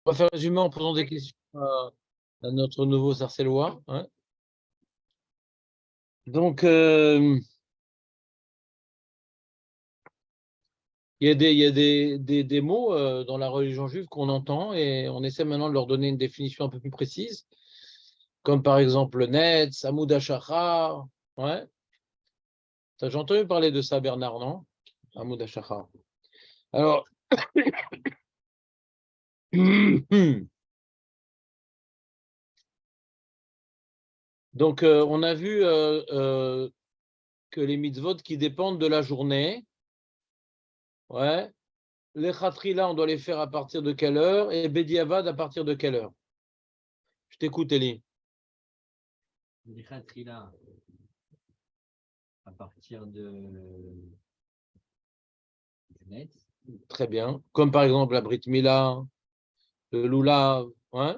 On va faire un résumé en posant des questions à notre nouveau sarcellois. Hein. Donc, il y a des mots dans la religion juive qu'on entend et on essaie maintenant de leur donner une définition un peu plus précise, comme par exemple le Netz, Amoud HaShachar. Ouais. J'ai entendu parler de ça, Bernard, non? Amoud HaShachar. Alors, donc, on a vu que les mitzvot qui dépendent de la journée, ouais, les khatrila, on doit les faire à partir de quelle heure et Bediavad à partir de quelle heure? Je t'écoute, Elie. Les khatrila à partir de du net. Très bien. Comme par exemple la Brit Mila, le Lulav. Ouais.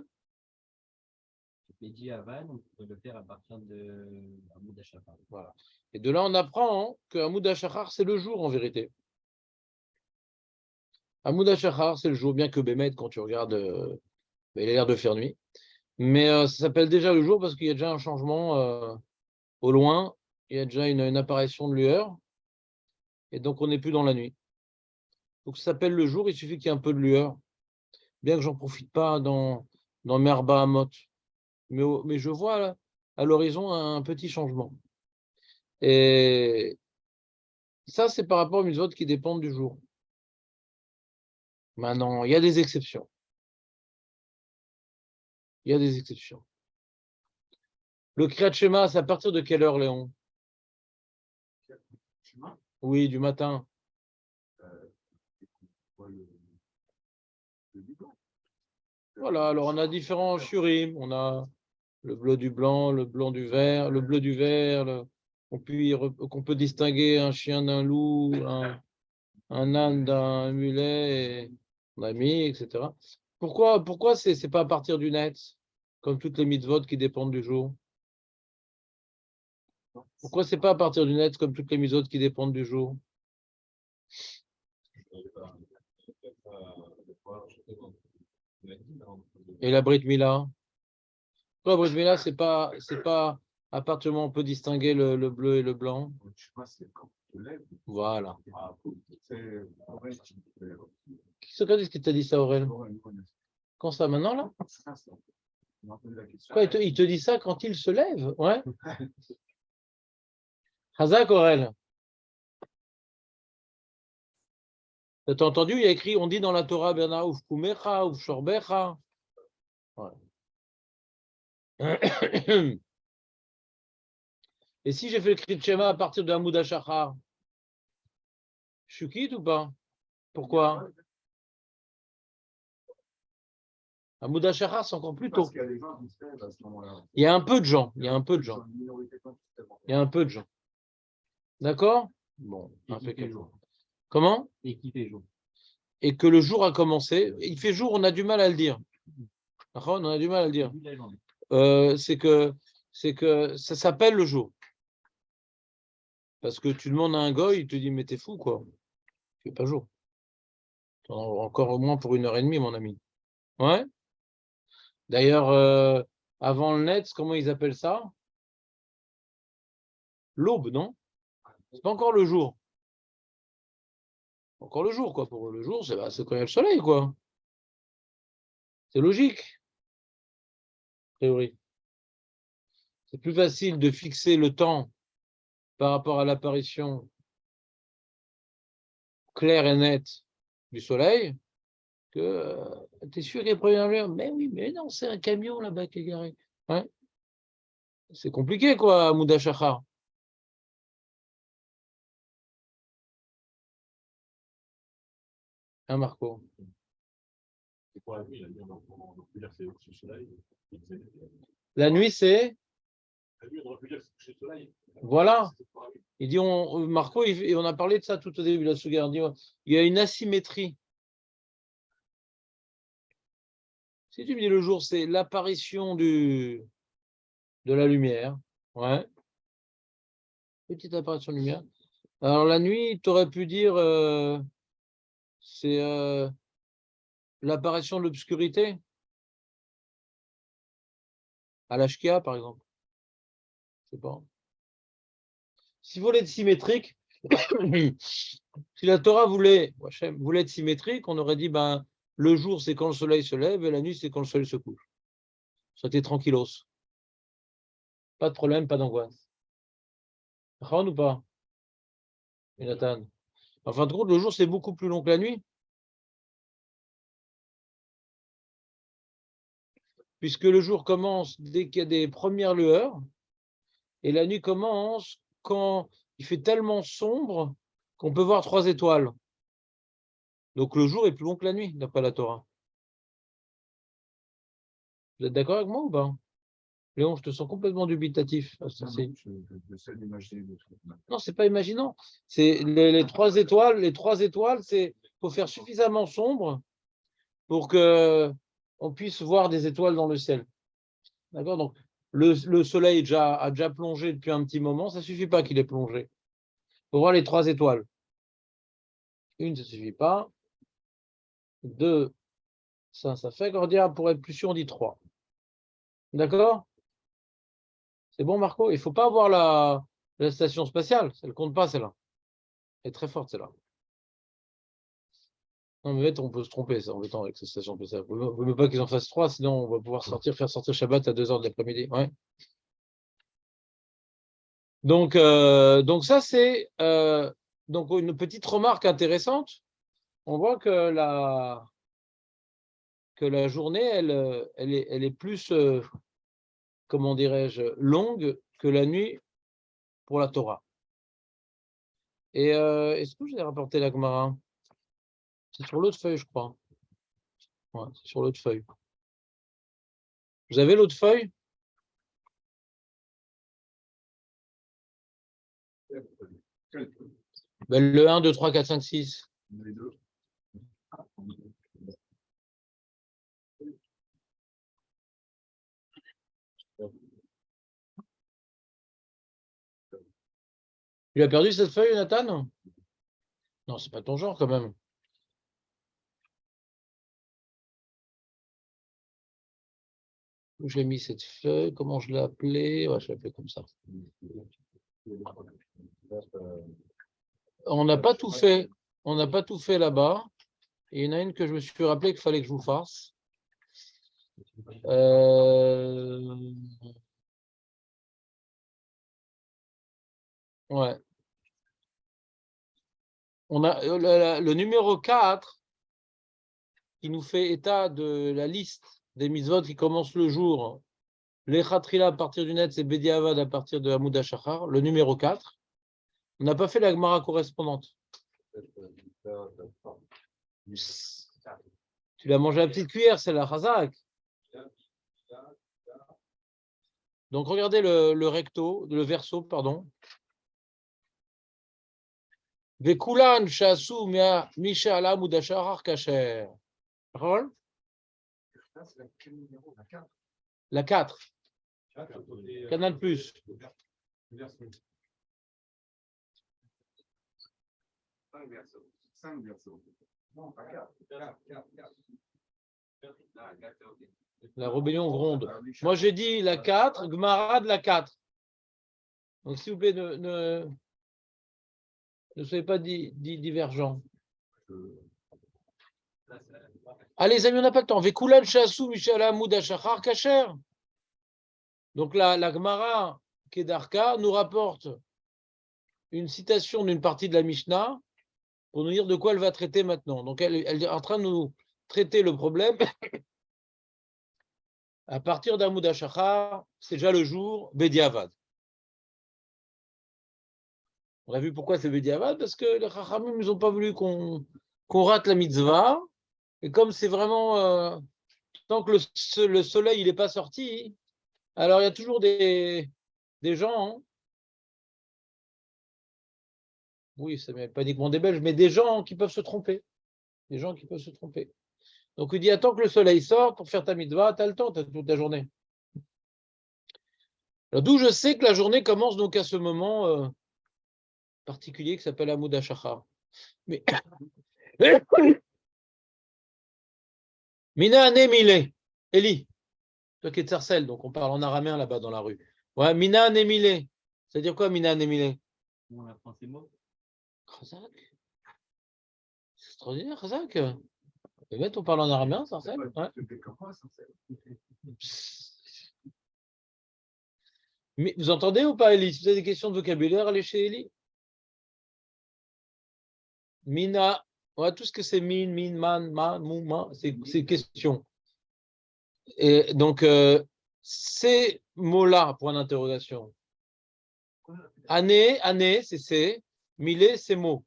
Bediavad, on peut le faire à partir de Amoud HaShachar. Voilà. Et de là, on apprend que Amoud HaShachar, c'est le jour en vérité. Amoud HaShachar, c'est le jour, bien que Bémet, quand tu regardes, il a l'air de faire nuit. Mais ça s'appelle déjà le jour parce qu'il y a déjà un changement au loin. Il y a déjà une apparition de lueur. Et donc, on n'est plus dans la nuit. Donc, ça s'appelle le jour, il suffit qu'il y ait un peu de lueur. Bien que j'en profite pas dans mes Arba Hamot. Mais je vois là, à l'horizon un petit changement. Et ça, c'est par rapport aux mitzvot qui dépendent du jour. Maintenant, il y a des exceptions. Il y a des exceptions. Le Kriyat Shema, c'est à partir de quelle heure, Léon? Oui, du matin. Voilà, alors on a différents shurim. On a le bleu du blanc, le blanc du vert, le bleu du vert. Qu'on peut distinguer un chien d'un loup, un âne d'un mulet, et on a mis, etc. Pourquoi c'est pas à partir du net, comme toutes les mitzvot qui dépendent du jour? Pourquoi c'est pas à partir du net, comme toutes les mitzvot qui dépendent du jour? Et la Brit Mila? Pourquoi la Brit Mila, c'est pas à partir du moment où on peut distinguer le bleu et le blanc? Voilà. Qui t'a dit ça, Aurel? Quand ça, maintenant, là? Quoi, il te dit ça quand il se lève? Ouais. Hazak, Aurel. T'as entendu? Il y a écrit, on dit dans la Torah, Bernard, ouf kumecha, ouf shorbecha. Ouais. Et si j'ai fait le cri de Shema à partir de Hamoud HaShachar, je suis quitte ou pas? Pourquoi? Hamoud HaShachar, c'est encore plus tôt. Il y a un peu de gens. Il y a un peu de gens. Il y a un peu de gens. D'accord? Bon, impeccable. Comment? Et qui fait jour. Et que le jour a commencé. Il fait jour, on a du mal à le dire. On a du mal à le dire. C'est que ça s'appelle le jour. Parce que tu demandes à un goy, il te dit, mais t'es fou, quoi. Il fait pas jour. Encore au moins pour 1 heure et demie, mon ami. Ouais. D'ailleurs, avant le net, comment ils appellent ça? L'aube, non? C'est pas encore le jour. Encore le jour, quoi. Pour le jour, c'est quand il y a le soleil, quoi. C'est logique, a priori. C'est plus facile de fixer le temps par rapport à l'apparition claire et nette du soleil que t'es sûr qu'il y a première lueur? Mais oui, mais non, c'est un camion là-bas qui est garé. Ouais. C'est compliqué, quoi, Moudachachar. Hein, Marco? La nuit, c'est? Voilà. Il dit, Marco, et on a parlé de ça tout au début de la Souga, il y a une asymétrie. Si tu me dis le jour, c'est l'apparition de la lumière. Ouais. Petite apparition de lumière. Alors la nuit, tu aurais pu dire c'est l'apparition de l'obscurité? À la Shkia, par exemple. Je sais pas. Si vous voulez être symétrique, si la Torah voulait être symétrique, on aurait dit ben, le jour, c'est quand le soleil se lève et la nuit, c'est quand le soleil se couche. Ça était tranquillos. Pas de problème, pas d'angoisse. Ou pas, Jonathan? En fin de compte, le jour, c'est beaucoup plus long que la nuit. Puisque le jour commence dès qu'il y a des premières lueurs, et la nuit commence quand il fait tellement sombre qu'on peut voir 3 étoiles. Donc le jour est plus long que la nuit, d'après la Torah. Vous êtes d'accord avec moi ou pas? Léon, je te sens complètement dubitatif. J'essaie d'imaginer des trucs. Non, c'est pas imaginant. C'est les 3 étoiles. Les 3 étoiles, c'est faut faire suffisamment sombre pour que on puisse voir des étoiles dans le ciel. D'accord? Donc le soleil a déjà plongé depuis un petit moment. Ça suffit pas qu'il ait plongé. Faut voir les 3 étoiles. Une, ça suffit pas. 2, ça fait. Pour être plus sûr, on dit 3. D'accord? C'est bon, Marco? Il ne faut pas avoir la station spatiale. Elle ne compte pas, celle-là. Elle est très forte, celle-là. Non, mais on peut se tromper, c'est embêtant avec cette station spatiale. Il ne faut même pas qu'ils en fassent 3, sinon on va pouvoir faire sortir Shabbat à 2h de l'après-midi. Ouais. Donc ça, c'est donc une petite remarque intéressante. On voit que la journée, elle est plus, comment dirais-je, longue que la nuit pour la Torah. Et est-ce que je l'ai rapporté la Gemara? C'est sur l'autre feuille, je crois. Ouais, c'est sur l'autre feuille. Vous avez l'autre feuille? Ben, le 1, 2, 3, 4, 5, 6. Les deux. Tu as perdu cette feuille, Nathan? Non, c'est pas ton genre quand même. Où j'ai mis cette feuille? Comment je l'ai appelée? Ouais, je l'ai appelée comme ça. On n'a pas tout fait. On n'a pas tout fait là-bas. Et il y en a une que je me suis rappelé qu'il fallait que je vous fasse. Ouais. On a le numéro 4 qui nous fait état de la liste des mitzvot qui commencent le jour. Les Khatrila à partir du net, c'est Bediavad à partir de Hamoud HaShachar, le numéro 4. On n'a pas fait la Gemara correspondante. Tu l'as mangé à la petite cuillère, c'est la Chazak. Donc regardez le verso, pardon. Vekulan shasu misha ala Hamoud HaShachar kasher. La 4. Canal Plus. 5 versos. Non, pas 4. La rébellion gronde. Moi, j'ai dit la 4, Gemara de la 4. Donc, s'il vous plaît, ne soyez pas divergents. Allez, les amis, on n'a pas le temps. Vekulan shasu Michel Hamoud HaShachar Kacher. Donc, la Gemara Kedarka nous rapporte une citation d'une partie de la Mishnah pour nous dire de quoi elle va traiter maintenant. Donc, elle est en train de nous traiter le problème. À partir d'Hamoud HaShachar, c'est déjà le jour Bediavad. On a vu pourquoi c'est Bediavad, parce que les Chachamim n'ont pas voulu qu'on rate la mitzvah. Et comme c'est vraiment, tant que le soleil n'est pas sorti, alors il y a toujours des gens, oui, ça n'est pas uniquement des Belges, mais des gens qui peuvent se tromper. Des gens qui peuvent se tromper. Donc il dit, attends que le soleil sorte pour faire ta mitzvah, tu as le temps, tu as toute la journée. Alors d'où je sais que la journée commence donc à ce moment particulier qui s'appelle Hamoud HaShachar. Mais Mina ane mile. Eli, toi qui es de Sarcelles, donc on parle en araméen là-bas dans la rue. Ouais, mina ane mile. C'est-à-dire quoi, mina ane mile? On apprend ces mots. Khazak. C'est extraordinaire, Khazak. On parle en araméen, Sarcelles. Ouais. Mais vous entendez ou pas, Eli? Si vous avez des questions de vocabulaire, allez chez Eli. Mina, ouais, tout ce que c'est min, man, ma, mou, ma, c'est question. Et donc, ces mots-là, point d'interrogation. Année, c'est, mille, c'est mot.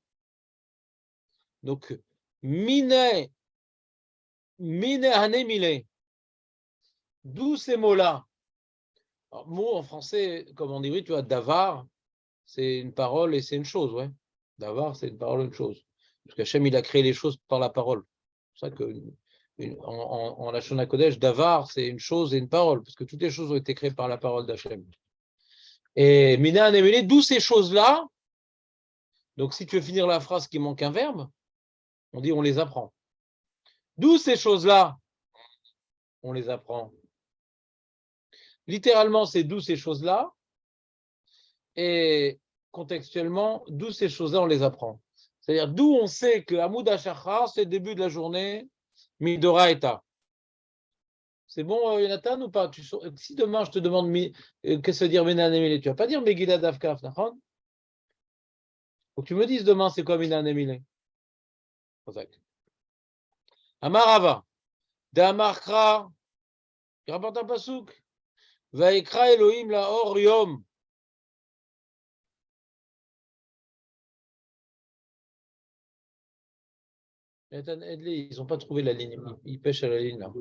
Donc, mine, année, mille. D'où ces mots-là? Mot en français, comme en hébreu, tu vois, davar, c'est une parole et c'est une chose, ouais. Davar, c'est une parole et une chose. Parce qu'Hachem, il a créé les choses par la parole. C'est pour ça que en la Shona Kodesh, davar, c'est une chose et une parole, parce que toutes les choses ont été créées par la parole d'Hachem. Et mina anemele, d'où ces choses-là? Donc, si tu veux finir la phrase qui manque un verbe, on dit on les apprend. D'où ces choses-là? On les apprend. Littéralement, c'est d'où ces choses-là. Et contextuellement, d'où ces choses-là, on les apprend. C'est-à-dire d'où on sait que Hamoud HaShachar, c'est le début de la journée, Midora Eta. C'est bon, Jonathan, ou pas? Si demain je te demande qu'est-ce que ça veut dire Mina Nemile, tu vas pas dire Megillah Davkaf, d'accord? Faut que tu me dises demain c'est quoi Mina Nemile. Amarava, de Amarkra, il rapporte un pasouk. Vaikra Elohim la or yom. Ils n'ont pas trouvé la ligne. Ils pêchent à la ligne là.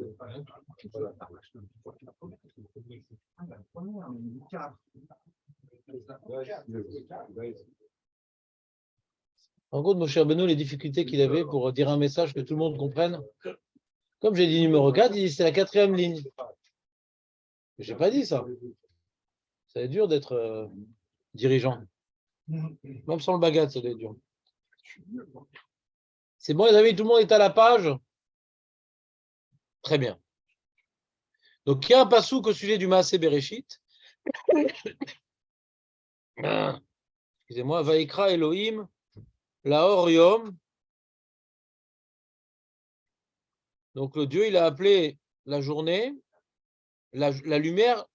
En gros, Moshe Rabbeinu, les difficultés qu'il avait pour dire un message que tout le monde comprenne. Comme j'ai dit numéro 4, il dit c'est la 4e ligne. Je n'ai pas dit ça. Ça va être dur d'être dirigeant. Même sans le bagat, ça va être dur. C'est bon, les amis, tout le monde est à la page? Très bien. Donc, il y a un passouk au sujet du Maaseh Bereshit. Excusez-moi, Vaikra Elohim, Laor Yom. Donc, le Dieu, il a appelé la journée, la lumière,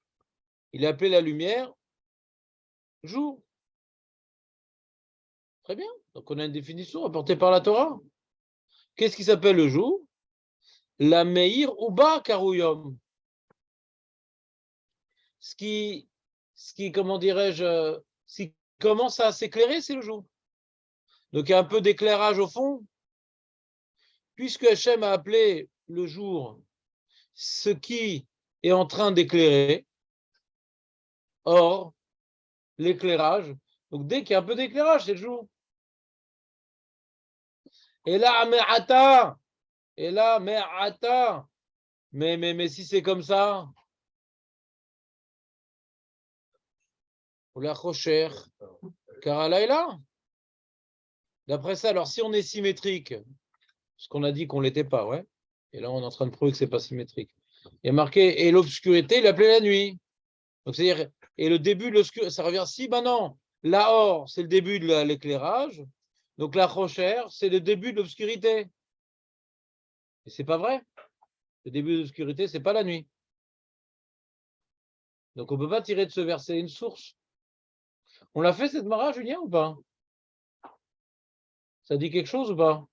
il a appelé la lumière jour. Très bien. Donc, on a une définition apportée par la Torah. Qu'est-ce qui s'appelle le jour? La Meir Uba Karuyom. Ce qui, comment dirais-je, ce qui commence à s'éclairer, c'est le jour. Donc, il y a un peu d'éclairage au fond. Puisque Hachem a appelé le jour ce qui est en train d'éclairer, or, l'éclairage, donc dès qu'il y a un peu d'éclairage, c'est le jour. Et là, mais si c'est comme ça, la Rocher, Karalaïla. D'après ça, alors si on est symétrique, ce qu'on a dit qu'on ne l'était pas, ouais, et là on est en train de prouver que ce n'est pas symétrique. Il y a marqué, et l'obscurité, il appelait la nuit. Donc c'est-à-dire, et le début de l'obscurité, ça revient si, ben non, Lahor, c'est le début de l'éclairage, donc la Rocher, c'est le début de l'obscurité. Et c'est pas vrai. Le début de l'obscurité, c'est pas la nuit. Donc on ne peut pas tirer de ce verset une source. On l'a fait cette mara, Julien, ou pas? Ça dit quelque chose ou pas?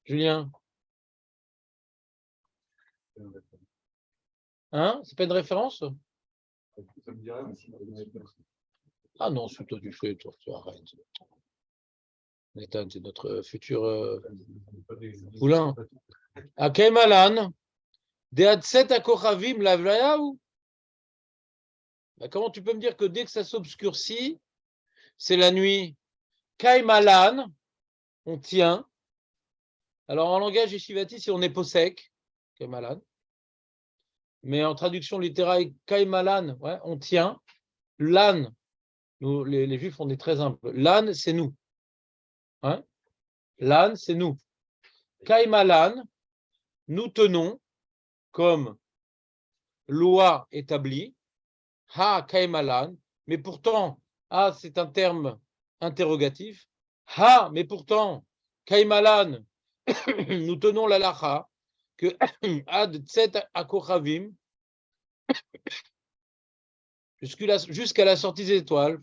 Julien? Hein? C'est pas une référence? Ah non, c'est toi du feu, toi, tu arrêtes. Nathan, c'est notre futur poulain. Akemalan, Deadset Akochavim Lavlayaou. Comment tu peux me dire que dès que ça s'obscurcit, c'est la nuit? Kaimalan, on tient. Alors en langage yeshivati, si on est posek, Kaimalan. Mais en traduction littérale, Kaimalan, ouais, on tient. Lan, nous, les juifs, on est très humbles. Lan, c'est nous. Hein? Lan, c'est nous. Kaimalan, nous tenons comme loi établie, ha kaimalan, mais pourtant, ha c'est un terme interrogatif, ha, mais pourtant, kaimalan, nous tenons la lacha, que ad tset akochavim, jusqu'à la sortie des étoiles,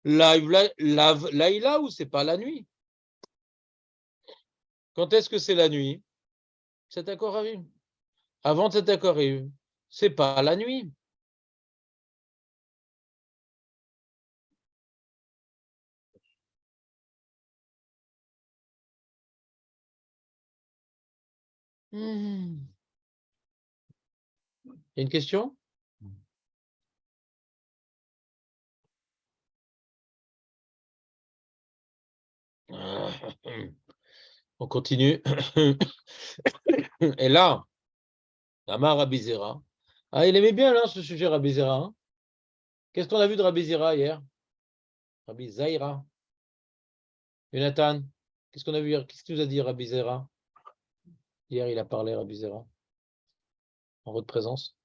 laïla ou c'est pas la nuit? Quand est-ce que c'est la nuit? Tset akochavim. Avant tset akochavim, c'est pas la nuit. Il y a une question? On continue. Et là, Amar Rabbi Zera. Ah, il aimait bien là ce sujet Rabbi Zera. Hein. Qu'est-ce qu'on a vu de Rabbi Zera hier? Rabbi Zaira. Jonathan, qu'est-ce qu'on a vu hier? Qu'est-ce qu'il nous a dit Rabbi Zera? Hier, il a parlé Rabbi Zera. En votre présence.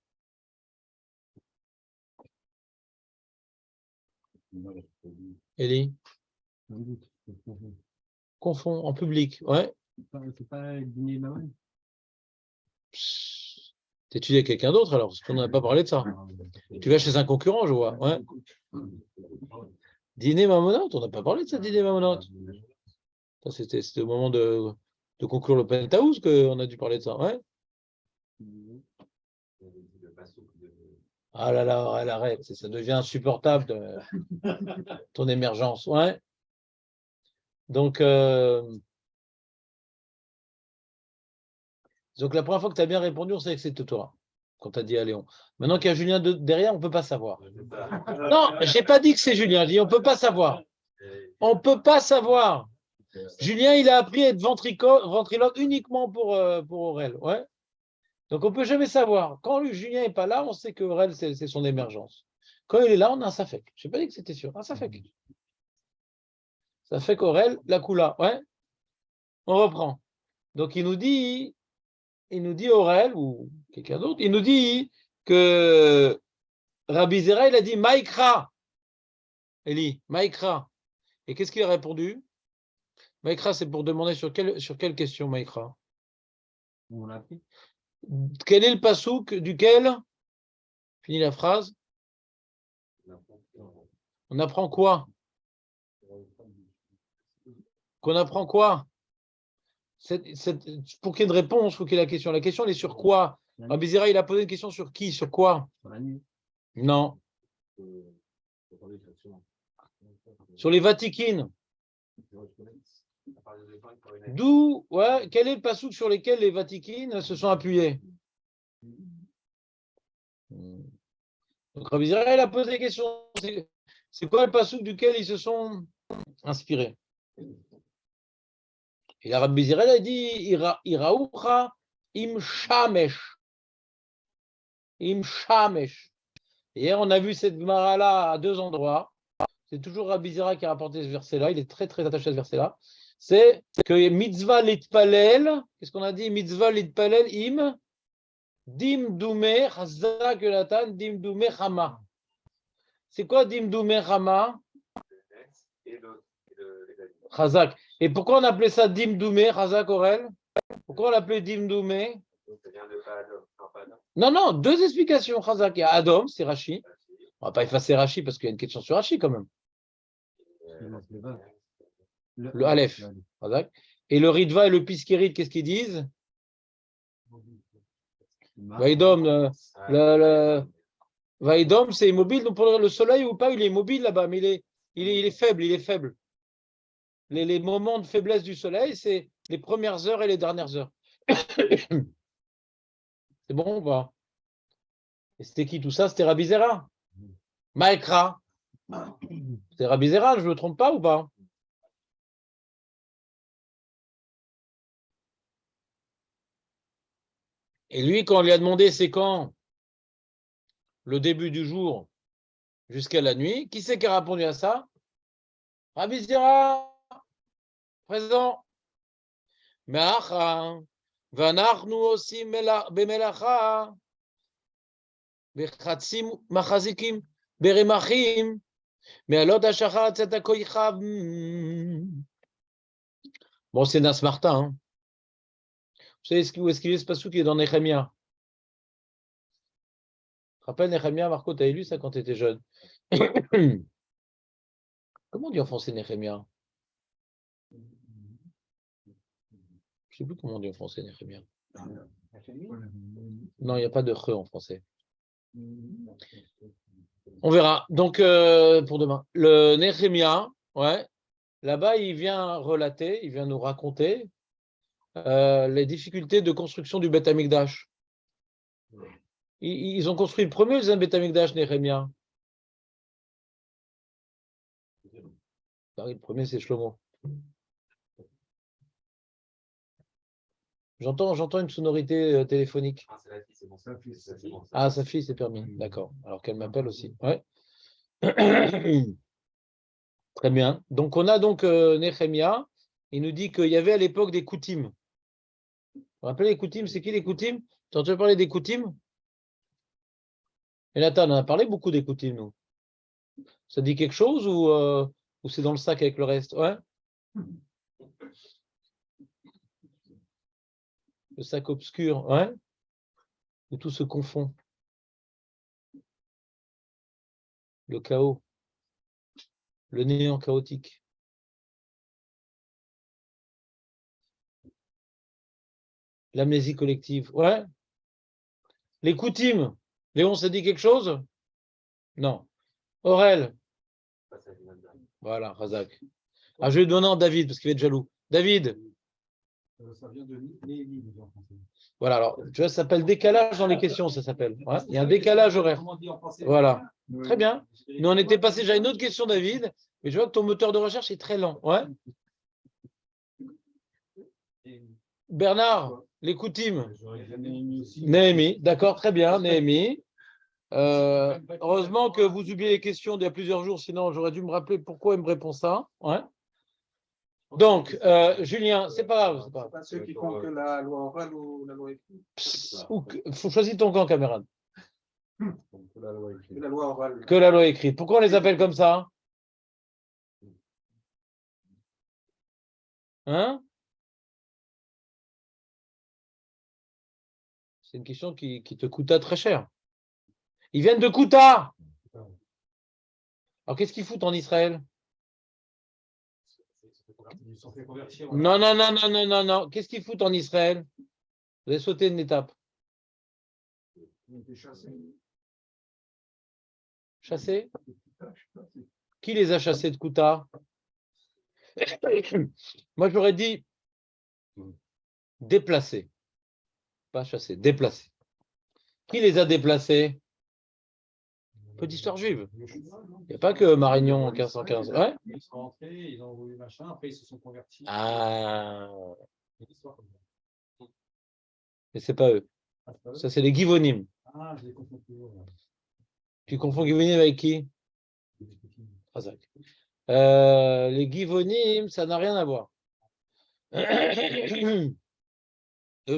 Eli? Confond en public. Ouais. C'est pas le dîner maman. T'étudies avec quelqu'un d'autre alors, parce qu'on n'a pas parlé de ça. Tu vas chez un concurrent, je vois. Ouais. Dîner mamonote, on n'a pas parlé de ça, dîner mamonote. C'était au moment de conclure le penthouse qu'on a dû parler de ça. Ouais. Ah là là, elle arrête, ça devient insupportable ton émergence. Ouais. Donc la première fois que tu as bien répondu, on sait que c'était toi, quand tu as dit à Léon. Maintenant qu'il y a Julien derrière, on ne peut pas savoir. Non, je n'ai pas dit que c'est Julien, je dis on ne peut pas savoir. On ne peut pas savoir. Julien, il a appris à être ventriloque uniquement pour Aurel. Ouais. Donc on ne peut jamais savoir. Quand Julien n'est pas là, on sait que Aurel, c'est son émergence. Quand il est là, on a un safek. Je n'ai pas dit que c'était sûr. Un safek. Ça fait qu'Aurel, la coula. Ouais. On reprend. Donc il nous dit Aurel ou quelqu'un d'autre, il nous dit que Rabbi Zera, il a dit Maïkra. Eli, Maïkra. Et qu'est-ce qu'il a répondu? Maïkra, c'est pour demander sur quelle question, Maïkra? On l'a appris. Quel est le pasouk duquel? Fini la phrase. On apprend quoi? Qu'on apprend quoi? Pour qu'il y ait une réponse, il faut qu'il y ait la question. La question, elle est sur quoi? Rabbi Zera, il a posé une question sur qui? Sur quoi? Sur la nuit. Non. Sur les Vatikines. D'où, ouais, quel est le pasouk sur lesquels les Vatikines se sont appuyés? Donc Rabbi Zera, il a posé des questions. C'est quoi le pasouk duquel ils se sont inspirés? Et la Rabbi Zera a dit Iraoucha im shamesh. Im shamesh. Hier, on a vu cette Gemara-là à deux endroits. C'est toujours Rabbi Zera qui a rapporté ce verset-là. Il est très, très attaché à ce verset-là. C'est que mitzvah litpalel, qu'est-ce qu'on a dit? Mitzvah litpalel im dim dume chazak yonatan dim dume chama. C'est quoi dim dume chama? Chazak. Et pourquoi on appelait ça dim dume chazak Aurel? Pourquoi on l'appelait dim dume? Non, non, deux explications. Chazak. Il y a Adom, c'est Rashi. On ne va pas effacer Rashi parce qu'il y a une question sur Rashi quand même. Le Aleph. Et le Ritva et le Piskérit, qu'est-ce qu'ils disent? Vaïdom, Vaïdom, c'est immobile. Donc pour le soleil ou pas, il est immobile là-bas, mais il est faible, il est faible. Les moments de faiblesse du soleil, c'est les premières heures et les dernières heures. C'est bon ou pas? Et c'était qui tout ça? C'était Rabbi Zera. Maïkra. C'est Rabbi Zera, je ne me trompe pas ou pas? Et lui, quand on lui a demandé c'est quand le début du jour jusqu'à la nuit, qui c'est qui a répondu à ça? Rabbi Zera, présent. Mais Vanachnu osim bemelacha, bechatzim machazikim, beremachim, me'alot hashachar tzatakoichav. Bon, c'est Nas Martin. Hein. Vous savez où est-ce qu'il est ce passage qui est dans Néhémia? Rappelle Néhémia, Marco, tu as lu ça quand tu étais jeune. Comment on dit en français Néhémia? Je ne sais plus comment on dit en français Néhémia. Non, il n'y a pas de re en français. On verra. Donc, pour demain. Le Néhémia, ouais, là-bas, il vient relater, il vient nous raconter les difficultés de construction du Beth Amikdash. Ils ont construit le premier ou le deuxième Beth Amikdash, Néhémia? Le premier, c'est Shlomo. J'entends une sonorité téléphonique. Ah, c'est la fille, c'est bon. Sa fille, c'est bon. Ah, sa fille, c'est permis. D'accord. Alors qu'elle m'appelle aussi. Ouais. Très bien. Donc, on a donc Néhémia. Il nous dit qu'il y avait à l'époque des Koutim. Vous vous rappelez les Koutim? C'est qui les Koutim? Tu as entendu parler des Koutim? Et Nathan, on en a parlé beaucoup des Koutim, nous. Ça dit quelque chose ou c'est dans le sac avec le reste? Ouais. Le sac obscur, ouais. Où tout se confond. Le chaos. Le néant chaotique. L'amnésie collective. Ouais. Les Koutim. Léon, ça dit quelque chose? Non. Aurel. Voilà, Razak. Ah, je vais donner à David parce qu'il va être jaloux. David. Ça vient de Néhémie, en français. Voilà, alors, tu vois, ça s'appelle décalage dans les questions, ça s'appelle. Ouais, il y a un décalage horaire. Voilà. Très bien. Nous, on était passé, j'ai une autre question, David, mais je vois que ton moteur de recherche est très lent. Ouais. Bernard, les Koutim. Néhémie, d'accord, très bien, Néhémie. Heureusement que vous oubliez les questions d'il y a plusieurs jours, sinon j'aurais dû me rappeler pourquoi il me répond ça. Ouais. Donc, Julien, c'est pas grave. C'est pas ceux qui font que la loi orale ou la loi écrite. Faut choisir ton camp, camarade. Que la loi écrite. Que la loi orale. Que la loi écrite. Pourquoi on les appelle comme ça? Hein? C'est une question qui te coûta très cher. Ils viennent de Kouta. Alors, qu'est-ce qu'ils foutent en Israël? Non, non, non, non, non, non, non. Qu'est-ce qu'ils foutent en Israël? Vous avez sauté une étape. Chassés? Qui les a chassés de Kouta? Moi, j'aurais dit déplacés. Pas chassés, déplacés. Qui les a déplacés? Peu d'histoire juive. Il n'y a pas que Marignon en 1515. Ouais. Ils sont rentrés, ils ont voulu machin, après ils se sont convertis. Ah. Mais c'est pas eux. Ça, c'est les Givonim. Ah, je les confonds toujours. Tu confonds Givonim avec qui? Razak. Les Givonim, ça n'a rien à voir. Eux,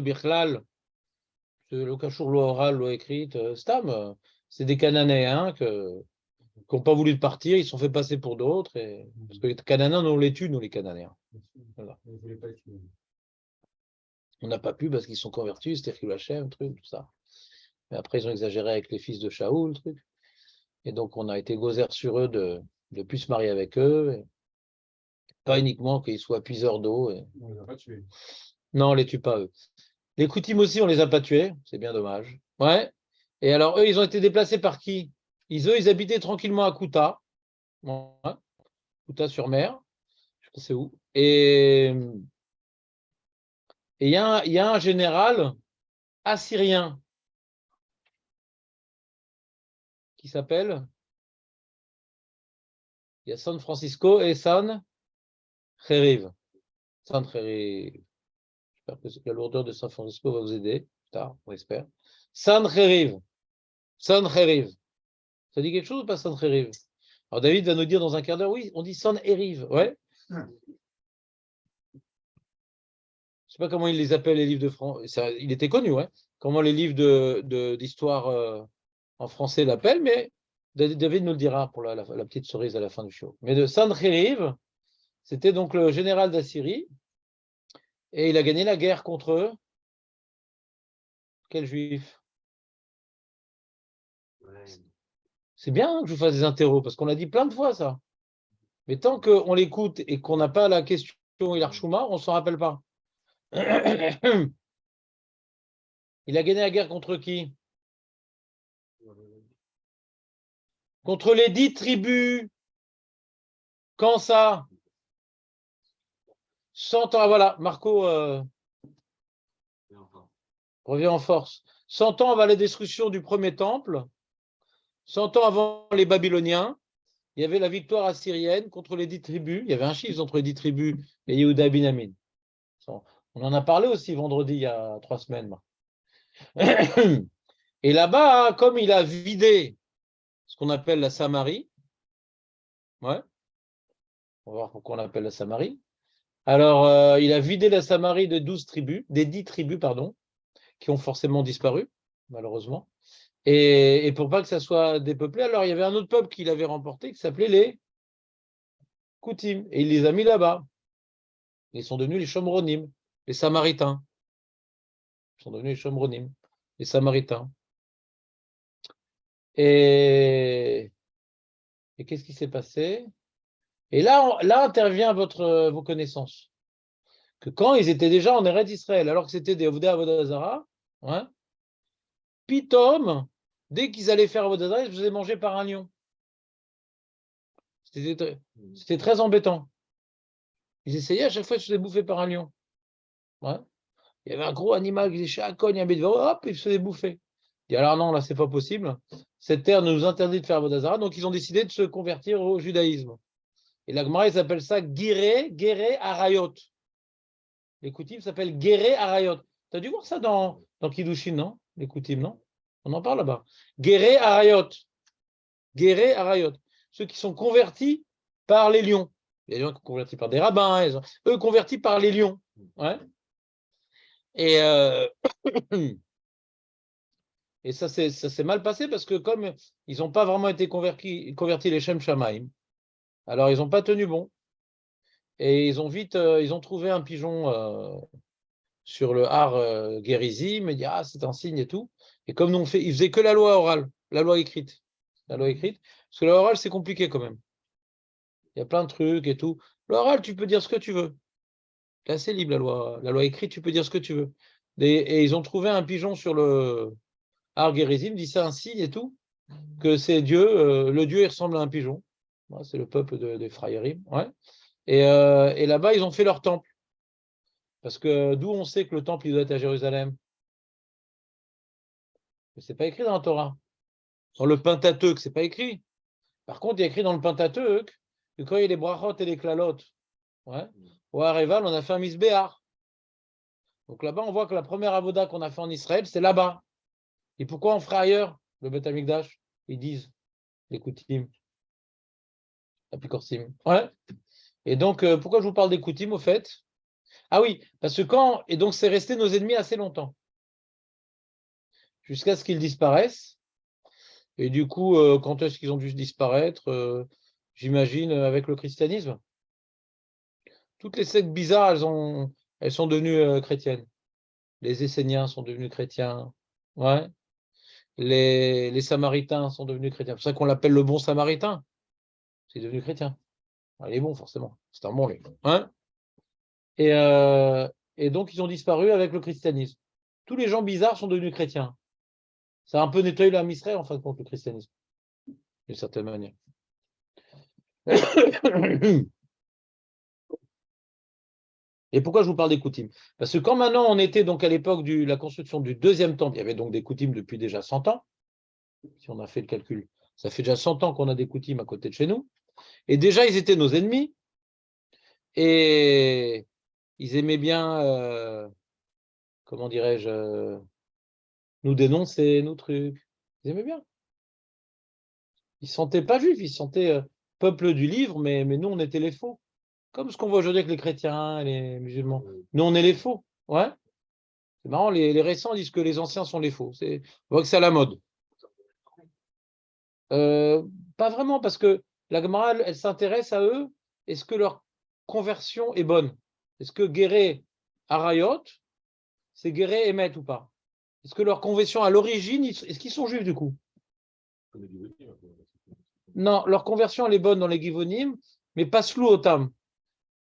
Birklal, c'est le Kachour, loi orale, loi écrite, Stam, c'est des Cananéens qui n'ont pas voulu partir, ils se sont fait passer pour d'autres. Parce que les Cananéens, on les tue, nous, les Cananéens. Voilà. On n'a pas pu parce qu'ils sont convertis, c'était Chilou Hashem, truc, tout ça. Mais après, ils ont exagéré avec les fils de Shaoul, truc. Et donc, on a été gozer sur eux de plus se marier avec eux. Et pas uniquement qu'ils soient puiseurs d'eau. On ne les a pas tués. Non, on ne les tue pas, eux. Les Koutim aussi, on ne les a pas tués. C'est bien dommage. Ouais. Et alors, eux, ils ont été déplacés par qui? Ils habitaient tranquillement à Kouta. Ouais. Kouta-sur-Mer. Je ne sais pas c'est où. Et il y a un général assyrien qui s'appelle, il y a San Francisco et San Jeriv. San Jeriv. J'espère que la lourdeur de San Francisco va vous aider. Plus tard, on espère. San Jeriv. San Jeriv. Ça dit quelque chose ou pas San Jeriv? Alors David va nous dire dans un quart d'heure, oui, on dit San Jeriv. Ouais. sais pas comment il les appelle, les livres de français. Il était connu, ouais. Comment les livres d'histoire en français l'appellent, mais David nous le dira pour la petite cerise à la fin du show. Mais de Sancheriv, c'était donc le général d'Assyrie, et il a gagné la guerre contre quel juif? C'est bien que je vous fasse des interros, parce qu'on a dit plein de fois ça. Mais tant qu'on l'écoute et qu'on n'a pas la question Hilar Shuma, on ne s'en rappelle pas. Il a gagné la guerre contre qui? Contre les 10 tribus. Quand ça? 100 ans. Ah, voilà, Marco revient en force. 100 ans avant la destruction du premier temple, 100 ans avant les Babyloniens, il y avait la victoire assyrienne contre les 10 tribus. Il y avait un chiffre entre les 10 tribus et Yehuda et Binyamin. On en a parlé aussi vendredi, il y a 3 semaines. Et là-bas, comme il a vidé ce qu'on appelle la Samarie, ouais, on va voir pourquoi on l'appelle la Samarie. Alors, il a vidé la Samarie de 12 tribus, des 10 tribus, pardon, qui ont forcément disparu, malheureusement. Et pour pas que ça soit dépeuplé, alors il y avait un autre peuple qu'il avait remporté qui s'appelait les Koutim. Et il les a mis là-bas. Ils sont devenus les Shomronim, les Samaritains. Ils sont devenus les Shomronim, les Samaritains. Et qu'est-ce qui s'est passé? Et là intervient vos connaissances. Que quand ils étaient déjà en Eretz Israël, alors que c'était des Ovdei Avodah Zarah, hein, Pitom, dès qu'ils allaient faire Avodah Zarah, ils se faisaient manger par un lion. C'était très embêtant. Ils essayaient à chaque fois de se faire bouffer par un lion. Ouais. Il y avait un gros animal qui disait Shakon, hop, il se faisait bouffer. Et alors non, là, c'est pas possible. Cette terre nous interdit de faire Avodah Zarah, donc ils ont décidé de se convertir au judaïsme. Et la Gemara, ils appellent ça Geré Arayot. Les Koutim s'appellent Geré Arayot. Tu as dû voir ça dans Kiddushin, non? Les Koutim, non? On en parle là-bas. Geré Arayot. Geré Arayot. Ceux qui sont convertis par les lions. Il y a des gens qui sont convertis par des rabbins, eux convertis par les lions. Ouais. Et, et ça s'est mal passé parce que comme ils n'ont pas vraiment été convertis les Shem Shamaim, alors ils n'ont pas tenu bon. Et ils ont trouvé un pigeon sur le Har Gerizim, et dit ah c'est un signe et tout. Et comme nous ils faisaient que la loi orale, la loi écrite. La loi écrite, parce que la loi orale c'est compliqué quand même. Il y a plein de trucs et tout. La loi orale, tu peux dire ce que tu veux. C'est assez libre la loi écrite, tu peux dire ce que tu veux. Et ils ont trouvé un pigeon sur le Har Gerizim, dit c'est un signe et tout, que c'est Dieu, le Dieu il ressemble à un pigeon. Ouais, c'est le peuple des Frayerim. Ouais. Et là-bas, ils ont fait leur temple. Parce que d'où on sait que le temple il doit être à Jérusalem? C'est pas écrit dans la Torah. Dans le Pentateuque, c'est pas écrit. Par contre, il y a écrit dans le Pentateuque que quand il y a les brachot et les klalot, ouais, au Hareval, on a fait un misbéar. Donc là-bas, on voit que la première avoda qu'on a fait en Israël, c'est là-bas. Et pourquoi on ferait ailleurs le Beth Amikdash? Ils disent les Koutim, Apikorsim. Ouais. Et donc, pourquoi je vous parle des Koutim au fait? Ah oui, parce que et donc c'est resté nos ennemis assez longtemps, jusqu'à ce qu'ils disparaissent. Et du coup, quand est-ce qu'ils ont dû disparaître? J'imagine avec le christianisme. Toutes les sectes bizarres, elles sont devenues chrétiennes. Les Esséniens sont devenus chrétiens. Ouais. Les Samaritains sont devenus chrétiens. C'est pour ça qu'on l'appelle le bon Samaritain. C'est devenu chrétien. Il est bon, forcément. C'est un bon lait. Hein? Et donc, ils ont disparu avec le christianisme. Tous les gens bizarres sont devenus chrétiens. Ça a un peu nettoyé l'âme Israël, en fin de compte, le christianisme, d'une certaine manière. Et pourquoi je vous parle des Koutim? Parce que quand maintenant on était donc à l'époque de la construction du deuxième temple, il y avait donc des Koutim depuis déjà 100 ans, si on a fait le calcul. Ça fait déjà 100 ans qu'on a des Koutim à côté de chez nous. Et déjà, ils étaient nos ennemis. Et ils aimaient bien, comment dirais-je, nous dénoncer, nos trucs. Ils aimaient bien. Ils ne se sentaient pas juifs, ils se sentaient peuple du livre, mais nous, on était les faux. Comme ce qu'on voit aujourd'hui avec les chrétiens, les musulmans. Nous, on est les faux. Ouais, c'est marrant, les récents disent que les anciens sont les faux. On voit que c'est à la mode. Pas vraiment, parce que la Gemara, elle s'intéresse à eux. Est-ce que leur conversion est bonne? Est-ce que Guéré Arayot, c'est Guéré Emet ou pas? Est-ce que leur conversion à l'origine, est-ce qu'ils sont juifs du coup? Non, leur conversion, elle est bonne dans les Givonim, mais pas slou otam.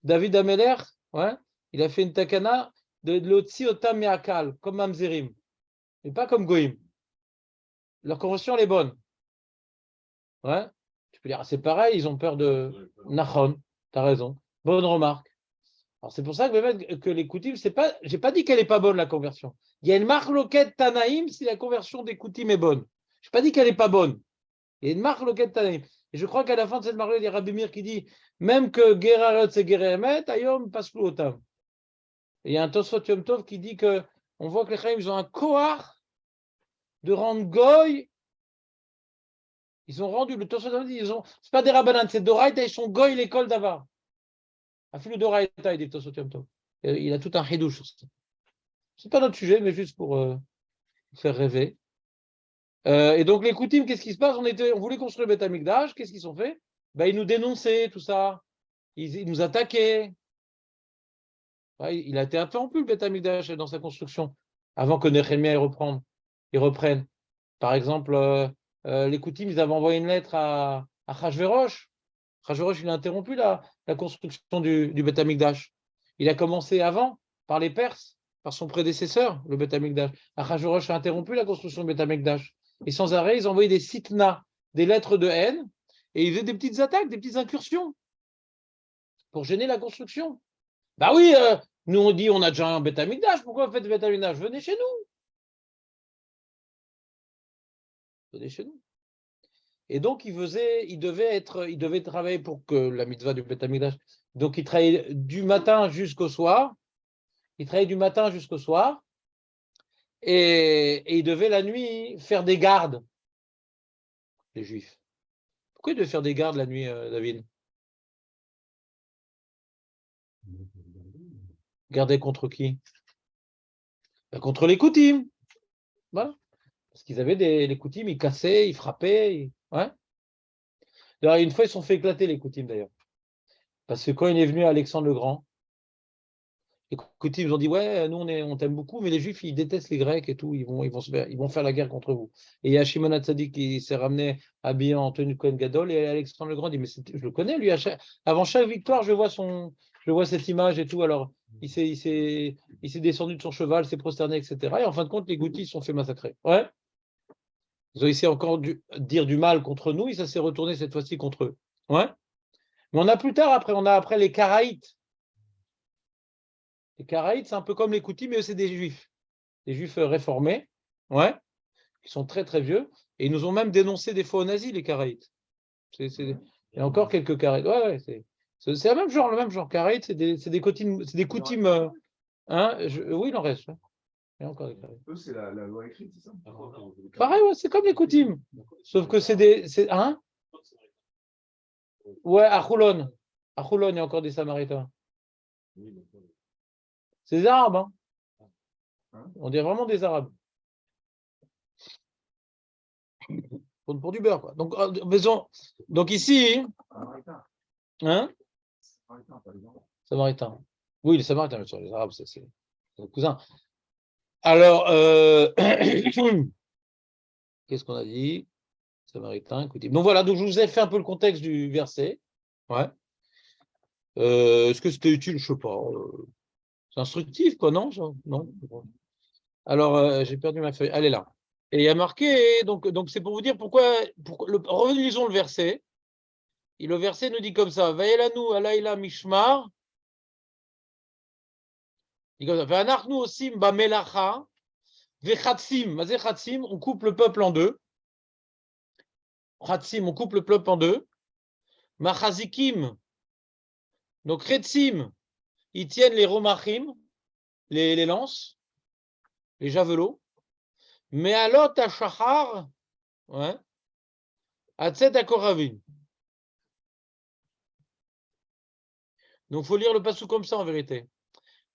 David Ameler, ouais, il a fait une takana de l'otzi otam meakal, comme Mamzerim, mais pas comme Goïm. Leur conversion, elle est bonne. Ouais, tu peux dire, c'est pareil, ils ont peur de Nachon, tu as raison. Bonne remarque. Alors c'est pour ça que les Koutim, c'est pas, j'ai pas dit qu'elle n'est pas bonne la conversion. Il y a une marque loquette Tanaïm si la conversion des Koutim est bonne. Je n'ai pas dit qu'elle n'est pas bonne. Il y a une marque loquette Tanaïm. Et je crois qu'à la fin de cette marque, il y a Rabbi Meir qui dit même que Gerarot c'est Geremet, Ayom passe Otam. Et il y a un Tosfot Yom Tov qui dit que on voit que les Chaim, ils ont un koar de rendre goy. Ils ont rendu le Tosfot Yom Tov, ils ont, c'est pas des rabbanan, c'est d'Oraïta, ils sont goy l'école d'Avar. Afilu d'Oraïta, il dit Tosfot Yom Tov. Il a tout un hidouche sur ça. C'est pas notre sujet, mais juste pour faire rêver. Et donc les Koutim, qu'est-ce qui se passe? On voulait construire le Beth Amikdash, qu'est-ce qu'ils ont fait? Ben, ils nous dénonçaient, tout ça. Ils nous attaquaient. Ouais, il a été interrompu le Beth Amikdash dans sa construction, avant que Nehemia il reprenne. Par exemple, les Koutim, ils avaient envoyé une lettre à Achashverosh. Achashverosh, il a interrompu la construction du Beth Amikdash. Il a commencé avant, par les Perses, par son prédécesseur, le Beth Amikdash. Achashverosh a interrompu la construction du Beth Amikdash. Et sans arrêt, ils envoyaient des sitnas, des lettres de haine, et ils faisaient des petites attaques, des petites incursions, pour gêner la construction. Bah oui, nous on dit on a déjà un Beth Amikdash, pourquoi vous faites Beth Amikdash? Venez chez nous. Venez chez nous. Et donc il devait travailler pour que la mitzvah du Beth Amikdash. Donc il travaillait du matin jusqu'au soir. Il travaillait du matin jusqu'au soir. Et il devait la nuit faire des gardes, les Juifs. Pourquoi il devait faire des gardes la nuit, David? Garder contre qui? Ben, contre les Koutim. Voilà. Parce qu'ils avaient les Koutim, ils cassaient, ils frappaient. Ouais. D'ailleurs, une fois, ils se sont fait éclater les Koutim, d'ailleurs. Parce que quand il est venu Alexandre le Grand, les Koutim, ils ont dit, ouais, nous, on t'aime beaucoup, mais les Juifs, ils détestent les Grecs et tout, ils vont faire la guerre contre vous. Et il y a Shimon Hatzadik qui s'est ramené habillé en tenue de Kohen Gadol, et Alexandre le Grand dit, mais je le connais, lui, avant chaque victoire, je vois cette image et tout, alors il s'est descendu de son cheval, s'est prosterné, etc. Et en fin de compte, les Goutis se sont fait massacrer. Ouais. Ils ont essayé encore de dire du mal contre nous, et ça s'est retourné cette fois-ci contre eux. Ouais. Mais on a plus tard, après les Karaïtes. Les Karaïtes, c'est un peu comme les Koutis, mais eux, c'est des Juifs. Des Juifs réformés, ouais, qui sont très très vieux. Et ils nous ont même dénoncé des fois aux nazis, les Karaïtes. Il y a encore quelques Karaïtes. Ouais, c'est le même genre. Karaïtes, c'est des Koutim. Hein, oui, il en reste. Ouais. Il y a encore des Karaïtes. Eux, c'est la loi écrite, c'est ça? Pareil, ouais, c'est comme les Koutim. Sauf que c'est des. Hein? Ouais, à Choulon. À Choulon, il y a encore des Samaritains. C'est des Arabes, hein. On dirait vraiment des Arabes. Pour du beurre, quoi. Donc ici, hein? Samaritain. Oui, les Samaritains, bien sûr, les Arabes, c'est nos cousins. Alors, qu'est-ce qu'on a dit? Samaritain, écoutez. Donc voilà, donc je vous ai fait un peu le contexte du verset. Ouais. Est-ce que c'était utile? Je ne sais pas. C'est instructif, quoi, non? Non. Alors, j'ai perdu ma feuille. Elle est là. Et il y a marqué, donc c'est pour vous dire pourquoi relisons le verset. Et le verset nous dit comme ça, Vaelanu alayla mishmar. Il dit comme ça, Ve'anachnu osim bamelacha, ve'chatsim. Mazé chatsim, on coupe le peuple en deux. Chatsim, on coupe le peuple en deux. Machazikim, donc retsim, ils tiennent les romachim, les lances, les javelots. Me'alot ha'shachar, ouais, atzet ha'koravim. Donc, il faut lire le passou comme ça en vérité.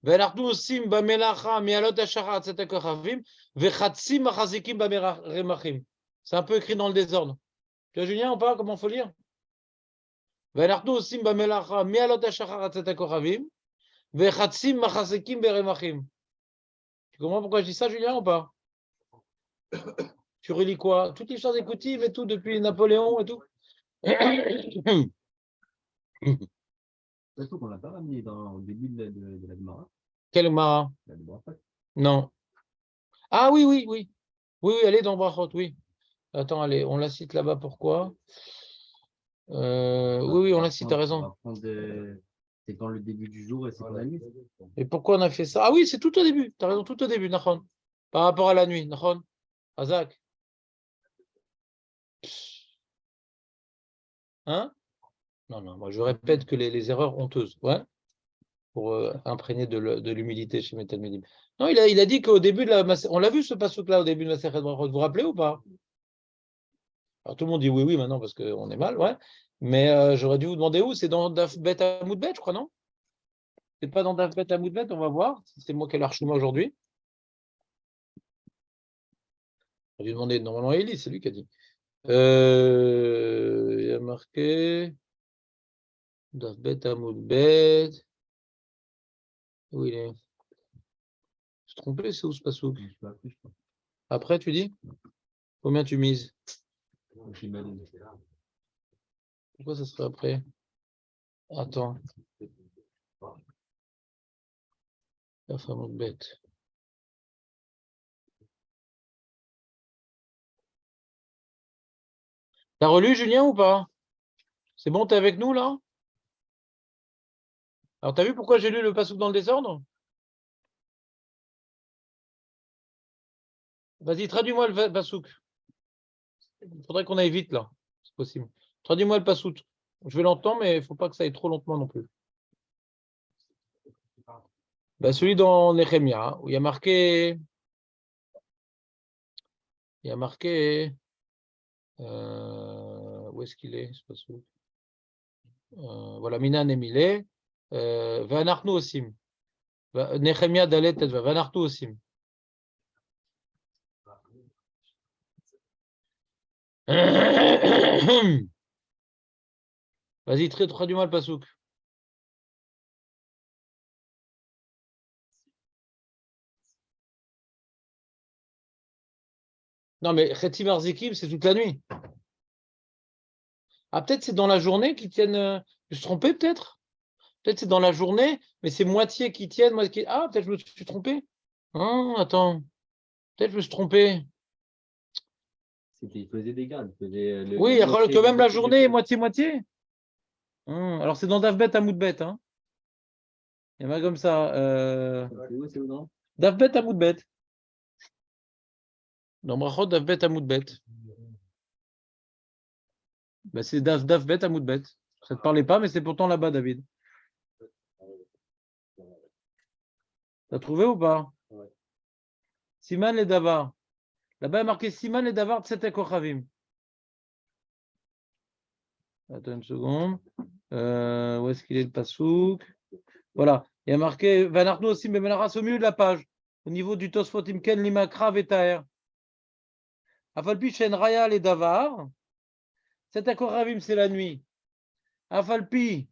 ואנחנו עושים במלאכה מעלות השחר עד צאת הכוכבים, וחצים מחזיקים ברמחים. C'est un peu écrit dans le désordre. Tu vois, Julien, ou pas? Comment il faut lire? ואנחנו עושים במלאכה מעלות השחר עד צאת הכוכבים, וחצים מחזיקים ברמחים. Tu comprends pourquoi je dis ça, Julien, ou pas? Tu relis quoi? Toutes les choses écoutives et tout, depuis Napoléon et tout. Surtout qu'on l'a pas ramené au début de la Gemara. Quel Mara? La Gemara. Non. Ah oui, oui, oui. Oui, oui, elle est dans Brachot, oui. Attends, allez, on la cite là-bas, pourquoi? Oui, oui, on la cite, t'as raison. C'est quand le début du jour et c'est quand la nuit. Et pourquoi on a fait ça? Ah oui, c'est tout au début, t'as raison, tout au début, Nahon. Par rapport à la nuit, Nahon. Azak. Hein? Non, non, moi je répète que les erreurs honteuses, ouais, pour imprégner de l'humilité chez Metal Medim. Non, il a dit qu'au début de la on l'a vu ce passouk-là au début de Masechet Brachot, vous vous rappelez ou pas? Alors tout le monde dit oui, oui maintenant parce qu'on est mal, ouais. Mais j'aurais dû vous demander où, c'est dans Daf Bet Amoud Bet, je crois, non? C'est pas dans Daf Bet Amoud Bet, on va voir. C'est moi qui ai l'archouma aujourd'hui. J'ai demandé, normalement, Eli, c'est lui qui a dit. Il y a marqué Daf Bet Amoud Bet. Où il est? Je suis trompé, c'est où ce passouk? Après, tu dis? Combien tu mises? Pourquoi ça serait après? Attends. Daf Amoud Bet. T'as relu, Julien, ou pas? C'est bon, t'es avec nous, là? Alors, t'as vu pourquoi j'ai lu le passouk dans le désordre? Vas-y, traduis-moi le passouk. Il faudrait qu'on aille vite, là. C'est possible. Traduis-moi le passouk. Je vais l'entendre, mais il ne faut pas que ça aille trop lentement non plus. Ben, celui dans Nehemia, hein, où il y a marqué... Il y a marqué... où est-ce qu'il est, ce passouk? Voilà, Minan Emile. Vanarnu Osim. Nehemia Dalet Tedva. Vanarnu Osim. Vas-y, traduis-moi le passouk. Non, mais Chetim Arzikim, c'est toute la nuit. Ah, peut-être c'est dans la journée qu'ils tiennent. Je me suis trompé, peut-être? Peut-être c'est dans la journée, mais c'est moitié qui tiennent, moitié. Ah, peut-être je me suis trompé. Ah, attends. Peut-être je me suis trompé. Il faisait des gardes. Oui, il y a quand même la journée, moitié-moitié. Alors c'est dans Davbet à Moudbet. Hein. Il y en a comme ça. C'est où, non? Davbet à Moudbet. Dans Brachot, Davbet à Moudbet. Ben, c'est Davbet à Moudbet. Ça ne te parlait pas, mais c'est pourtant là-bas, David. T'as trouvé ou pas? Ouais. Siman les Davar. Là-bas, il y a marqué Siman les Davar Tsetek Kochavim. Attends une seconde. Où est-ce qu'il est le pasouk? Voilà. Il y a marqué Vanarno aussi, mais au milieu de la page, au niveau du Tosfot Imken, Limakra, Vetaer. Afalpi, Shen Raya, les Davar. Tsetek Kochavim, c'est la nuit. Afalpi.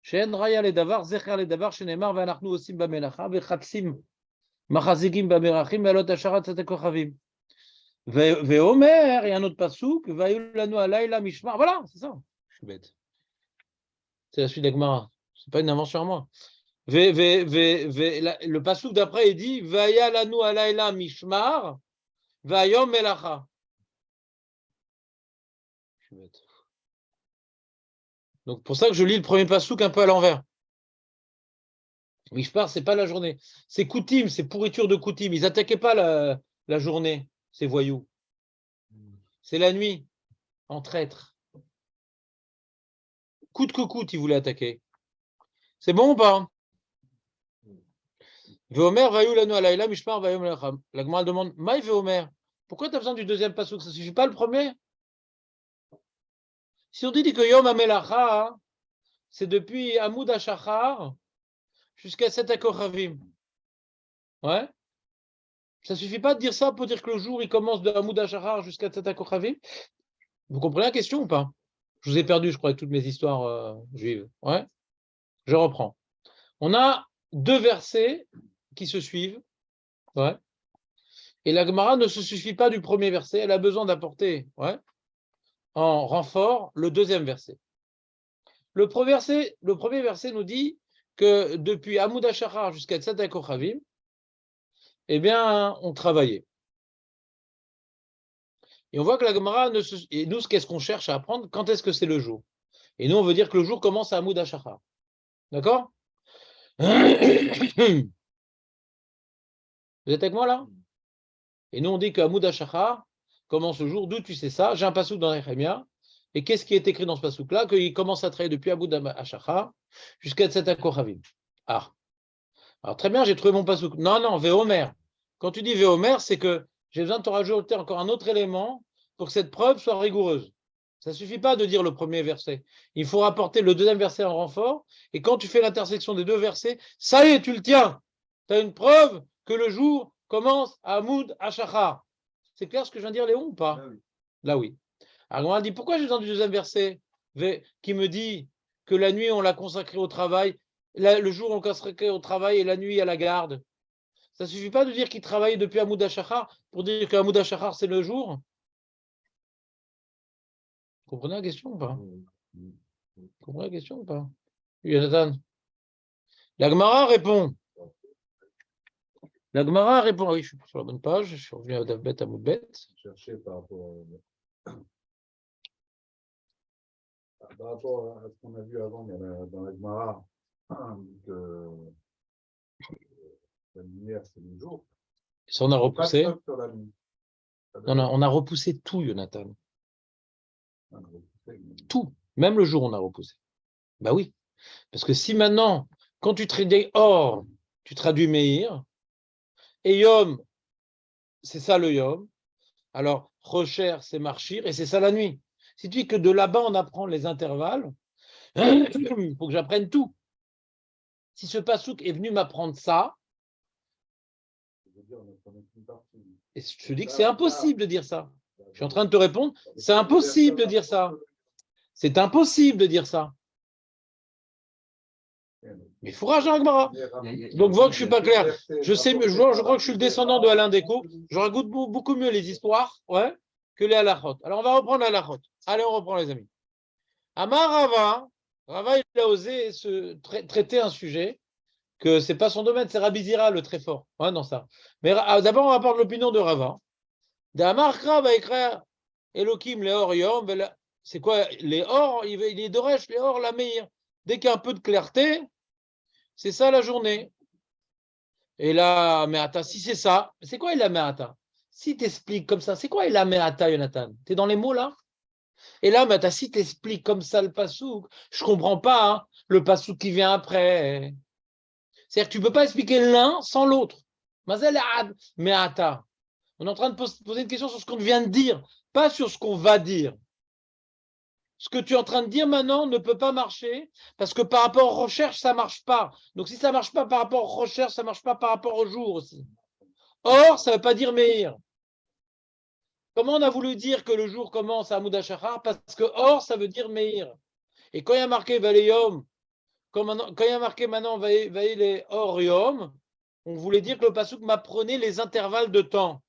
Shen Raya, les Davar, Zecher, les Davar, Shenemar, Vanarno aussi, Bamelacha, Vechatsim, Machazikim, Bamerachim, Melot Asharat, Tsetek Kochavim. Veomer, il y a un autre pasouk, Vayulanu alayla mishmar. Voilà, c'est ça. Je suis bête. C'est la suite d'Agmara. C'est pas une invention à moi. Le pasouk d'après, il dit Vayalanu alayla mishmar, Vayom melacha. Je suis bête. Donc, pour ça que je lis le premier pasouk un peu à l'envers. Mishmar, c'est pas la journée. C'est Koutim, c'est pourriture de Koutim. Ils attaquaient pas la journée, ces voyous. C'est la nuit, en traître. Coûte que coûte, ils voulaient attaquer. C'est bon ou pas? Veomer, Vayulanu alayla mishmar, Vayom melacha. La Gemara demande Maï Veomer. Pourquoi tu as besoin du deuxième pasouk? Ça ne suffit pas le premier? Si on dit que Yom Amelacha, c'est depuis Hamoud HaShachar jusqu'à Set HaKochavim. Ouais. Ça ne suffit pas de dire ça pour dire que le jour, il commence de Hamoud HaShachar jusqu'à Set HaKochavim. Vous comprenez la question ou pas? Je vous ai perdu, je crois, avec toutes mes histoires juives. Ouais. Je reprends. On a 2 versets qui se suivent. Ouais. Et la Gemara ne se suffit pas du premier verset, elle a besoin d'apporter en renfort le 2e verset. Le premier verset nous dit que depuis Hamoud HaShachar jusqu'à Tzad HaKochavim, eh bien, on travaillait. Et on voit que la Gemara ne se... Et nous, qu'est-ce qu'on cherche à apprendre? Quand est-ce que c'est le jour? Et nous, on veut dire que le jour commence à Hamoud HaShachar. D'accord? Vous êtes avec moi là? Et nous, on dit que Hamoud HaShachar commence le jour. D'où tu sais ça? J'ai un pasouk dans Nehemia. Et qu'est-ce qui est écrit dans ce pasouk-là? Qu'il commence à travailler depuis Hamoud HaShachar jusqu'à Tzad HaKochavim. Ah. Alors très bien, j'ai trouvé mon pasouk. Non, Véomer. Quand tu dis Véomer, c'est que j'ai besoin de te rajouter encore un autre élément pour que cette preuve soit rigoureuse. Ça ne suffit pas de dire le premier verset. Il faut rapporter le 2e verset en renfort. Et quand tu fais l'intersection des 2 versets, ça y est, tu le tiens. Tu as une preuve que le jour commence à Hamoud HaShachar. C'est clair ce que je viens de dire, Léon, ou pas? Là, oui. Alors, on a dit, pourquoi j'ai besoin du 2e verset qui me dit que la nuit, on l'a consacré au travail, le jour, on l'a consacré au travail et la nuit à la garde? Ça ne suffit pas de dire qu'il travaille depuis Hamoud HaShachar pour dire que Hamoud HaShachar, c'est le jour? Vous comprenez la question ou pas? Vous comprenez la question ou pas? Jonathan. La Gemara répond. La Gemara répond. Oui, je suis sur la bonne page. Je suis revenu à Davbet, à Moudbet. Chercher par rapport à ce qu'on a vu avant dans la Gemara, que la lumière, c'est le jour. Ça, on a repoussé. Sur la nuit. Non, on a repoussé tout, Jonathan. Tout. Même le jour, on a repoussé. Bah oui. Parce que si maintenant, quand tu traduis Or, tu traduis Meir, et Yom, c'est ça le Yom, alors Rocher, c'est Marchir, et c'est ça la nuit. Si tu dis que de là-bas, on apprend les intervalles, il faut que j'apprenne tout. Si ce pasouk est venu m'apprendre ça, et je te dis que c'est impossible de dire ça. Je suis en train de te répondre, c'est impossible de dire ça. C'est impossible de dire ça. Mais il faut rager un Gemara. Donc, vois que je ne suis pas clair. Je crois que je suis le descendant de Alain Déco. Je raconte beaucoup mieux les histoires que les halachot. Alors, on va reprendre les halachot. Allez, on reprend, les amis. Amar Rava, il a osé traiter un sujet que ce n'est pas son domaine, c'est Rabbi Zira, le très fort. Dans ça. Mais d'abord, on va prendre l'opinion de Rava. D'Amar Kra va écrire Elohim, les or, yom. C'est quoi les or? Il est d'Oresh, les or, la meilleure. Dès qu'il y a un peu de clarté, c'est ça la journée. Et là, Meata, si c'est ça, c'est quoi il a Meata? Si tu expliques comme ça, c'est quoi il a Meata, Jonathan? Tu es dans les mots là? Et là, Meata, si tu expliques comme ça le pasouk, je ne comprends pas le pasouk qui vient après. C'est-à-dire que tu ne peux pas expliquer l'un sans l'autre. Meata. On est en train de poser une question sur ce qu'on vient de dire, pas sur ce qu'on va dire. Ce que tu es en train de dire maintenant ne peut pas marcher parce que par rapport aux recherches, ça ne marche pas. Donc, si ça ne marche pas par rapport aux recherches, ça ne marche pas par rapport au jour aussi. Or, ça ne veut pas dire Meir. Comment on a voulu dire que le jour commence à Hamoud HaShachar? Parce que Or, ça veut dire Meir. Et quand il y a marqué Valéyom, quand il y a marqué maintenant Vaïle Or Yom, on voulait dire que le pasouk m'apprenait les intervalles de temps.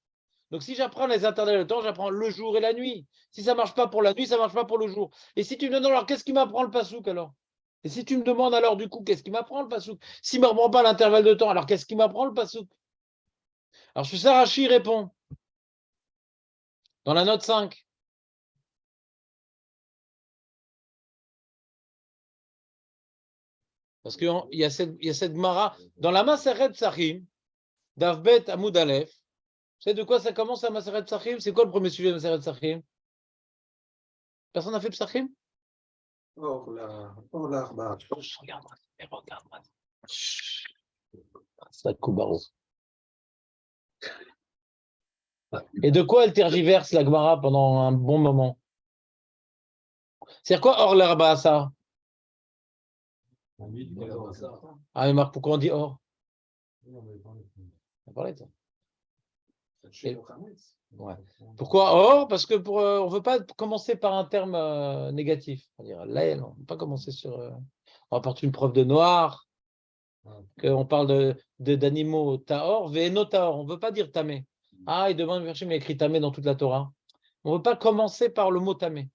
Donc, si j'apprends les intervalles de temps, j'apprends le jour et la nuit. Si ça ne marche pas pour la nuit, ça ne marche pas pour le jour. Et si tu me demandes alors, qu'est-ce qui m'apprend le pasouk alors? Et si tu me demandes alors, du coup, qu'est-ce qui m'apprend le pasouk? S'il ne m'apprend pas l'intervalle de temps, alors qu'est-ce qui m'apprend le pasouk? Alors, je suis Rashi répond. Dans la note 5. Parce qu'il y a cette Gemara. Dans la Maseret Psachim, d'Avbet Amoud Aleph, vous savez de quoi ça commence la Maseret Psachim? C'est quoi le premier sujet de Maseret Psachim? Personne n'a fait Psachim? Regarde-moi. C'est Koubaro. Et de quoi elle tergiverse la Gemara pendant un bon moment? C'est quoi Or l'Arba ça? Ah, mais Marc, pourquoi on dit or? On a parlé de ça. Et- ouais. Pourquoi or? Parce que on ne veut pas commencer par un terme négatif. On va dire l'aile, on ne veut pas commencer sur. On apporte une preuve de noir, qu'on parle d'animaux taor, ve'eno taor. On ne veut pas dire tamé. Ah, il demande chercher, mais il écrit tamé dans toute la Torah. On ne veut pas commencer par le mot tamé.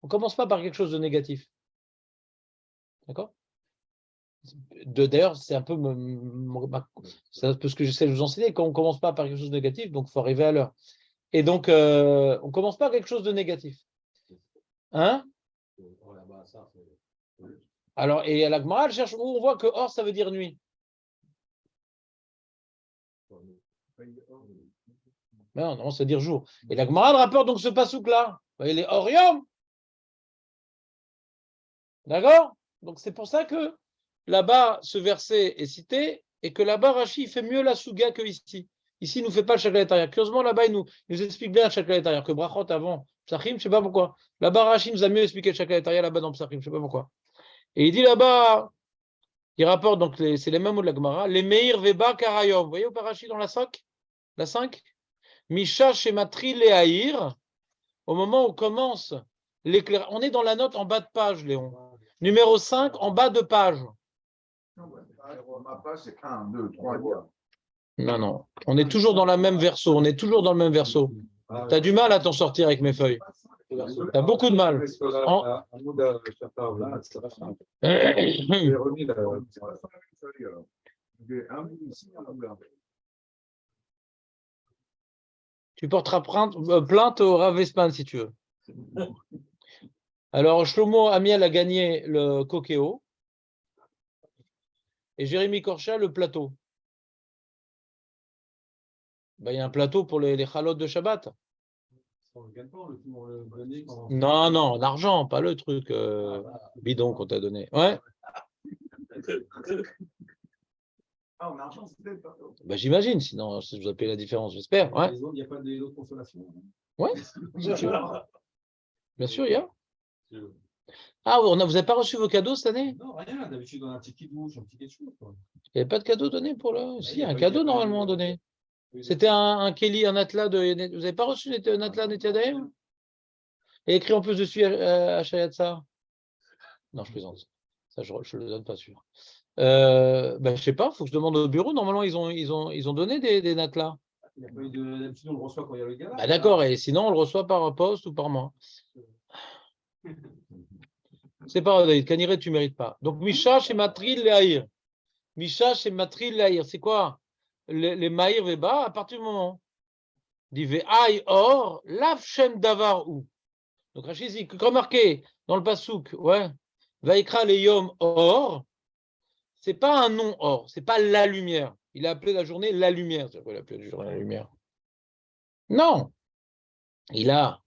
On ne commence pas par quelque chose de négatif. D'accord? D'ailleurs, c'est un peu c'est un peu ce que j'essaie de vous enseigner. Quand on ne commence pas par quelque chose de négatif, donc il faut arriver à l'heure. Et donc, on ne commence pas par quelque chose de négatif. Hein? Alors, et à la Gemara, elle cherche où on voit que or, ça veut dire nuit. Non, non, ça veut dire jour. Et la Gemara elle rapporte donc ce pasouk-là. Il est orium. D'accord? Donc, c'est pour ça que là-bas, ce verset est cité et que là-bas, Rashi fait mieux la souga que ici. Ici, il ne nous fait pas le chakla intérieur. Curieusement, là-bas, il nous explique bien le chakla intérieur que Brachot avant. Psachim, je ne sais pas pourquoi. Là-bas, Rashi nous a mieux expliqué le chakla intérieur là-bas dans Psachim, je ne sais pas pourquoi. Et il dit là-bas, il rapporte, donc c'est les mêmes mots de la Gemara, les Meir Veba Karayom. Vous voyez au Parachi dans la 5? La 5? Misha Shematri Leahir, au moment où commence l'éclairage. On est dans la note en bas de page, Léon. Numéro 5, en bas de page. Ma page, c'est 1, 2, 3. Non, non. On est toujours dans le même verso. On est toujours dans le même verso. Tu as du mal à t'en sortir avec mes feuilles. Tu as beaucoup de mal. Tu porteras plainte au Rav Westman si tu veux. Alors, Shlomo Amiel a gagné le Kokeo et Jérémy Korcha le plateau. Ben, il y a un plateau pour les chalotes de Shabbat. Non, non, l'argent, pas le truc bidon qu'on t'a donné. Ouais. Ah, en argent, c'était le plateau. Ben, j'imagine, sinon je vous ai payé la différence, j'espère. Ouais. Il n'y a pas de consolation. Ouais, bien sûr. Bien sûr, il y a. Ah, vous n'avez pas reçu vos cadeaux cette année? Non, rien. D'habitude, on a un petit kidouche, un petit quelque chose. Il n'y avait pas de cadeau donné pour le. Si, il y a un cadeau normalement donné. C'était un Kelly, un atlas de. Vous n'avez pas reçu un atlas Netiadaim? Et écrit en plus dessus à Shayatsa? Non, je plaisante. Ça, je ne le donne pas sûr. Ben, je ne sais pas, il faut que je demande au bureau. Normalement, ils ont donné des natlas. Il n'y a pas eu de. D'habitude, on le reçoit quand il y a le gala. Bah, d'accord, et sinon, on le reçoit par poste ou par mois. C'est pas David. Kaniré, tu ne mérites pas. Donc, Misha chez Matril Leahir. Misha chez Matril Leahir. C'est quoi? Les Maïr Veba, à partir du moment. Dit Ve'ai or, Lav Shem Davar ou. Donc, Rachid dit, comme marqué dans le Passouk, ouais, Vaikra le Yom Or, c'est pas un nom or, c'est pas la lumière. Il a appelé la journée la lumière. C'est quoi il a appelé la journée la lumière? Non. Il a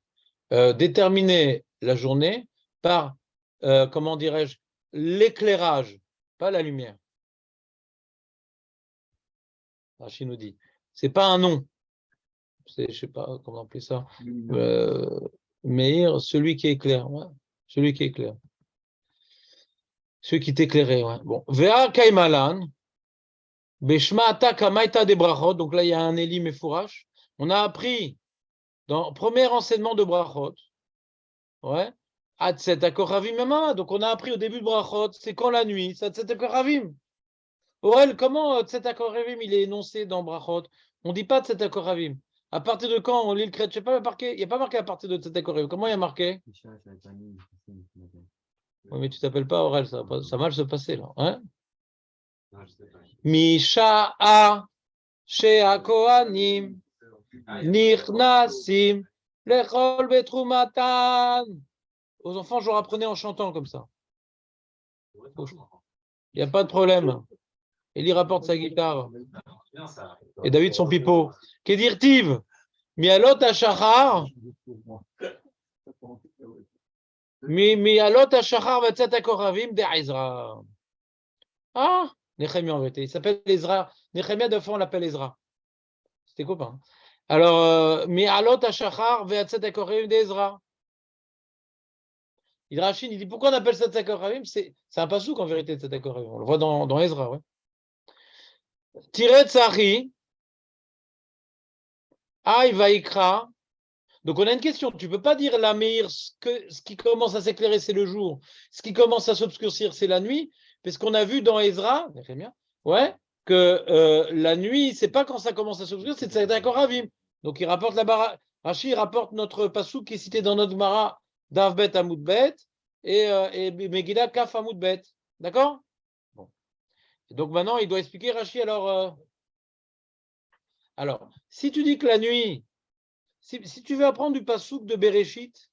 déterminé la journée par, comment dirais-je, l'éclairage, pas la lumière. Rachid nous dit. C'est pas un nom. Je ne sais pas comment appeler ça. Meir, celui qui éclaire. Ouais. Celui qui éclaire. Celui qui t'éclairait. Ouais. Bon. Vea Kaimalan. Beshma'ata Kamaita de Brachot. Donc là, il y a un Elim et Fourash. On a appris dans le premier enseignement de Brachot. Ouais. Atset Akoravim Mama. Donc on a appris au début de Brachot. C'est quand la nuit? C'est Atset Akoravim. Aurel, comment Atset Akoravim il est énoncé dans Brachot? On ne dit pas Atset Akoravim. À partir de quand on lit le crête? Je sais pas marqué. Il n'y a pas marqué à partir de Atset Akoravim. Comment il y a marqué? Oui, mais tu t'appelles pas Aurel. Ça va mal se passer là. Hein? Misha'a Shea Kohanim Nichnasim Lechol Betrumatan. Aux enfants, je leur apprenais en chantant comme ça. Il n'y a pas de problème. Eli rapporte sa guitare. Et David son pipeau. Kedirtiv Mialot Hashachar Mialot Hashachar Vatzat Akoravim de Ezra. Ah, Nehemia en vérité. Il s'appelle Ezra. Nehemia, de fois, on l'appelle Ezra. C'était copain. Alors, Mialot Hashachar Vatzat Akoravim de Ezra. Il Rachid, il dit pourquoi on appelle ça Tzedakah Ravim? C'est un pasouk en vérité, Tzedakah Ravim. On le voit dans Ezra. Ouais. Tiret Tzari, Aï Vaikra. Donc on a une question. Tu ne peux pas dire la Meir, ce qui commence à s'éclairer, c'est le jour. Ce qui commence à s'obscurcir, c'est la nuit. Parce qu'on a vu dans Ezra, ouais, que la nuit, c'est pas quand ça commence à s'obscurcir, c'est Tzedakah Ravim. Donc il rapporte là-bas, Rashi rapporte notre pasouk qui est cité dans notre Mara d'Avbet Amoudbet et Megillah Kaf Amoudbet. D'accord? Bon. Donc maintenant, il doit expliquer Rashi. Alors, si tu dis que la nuit, si tu veux apprendre du pasouk de Bereshit,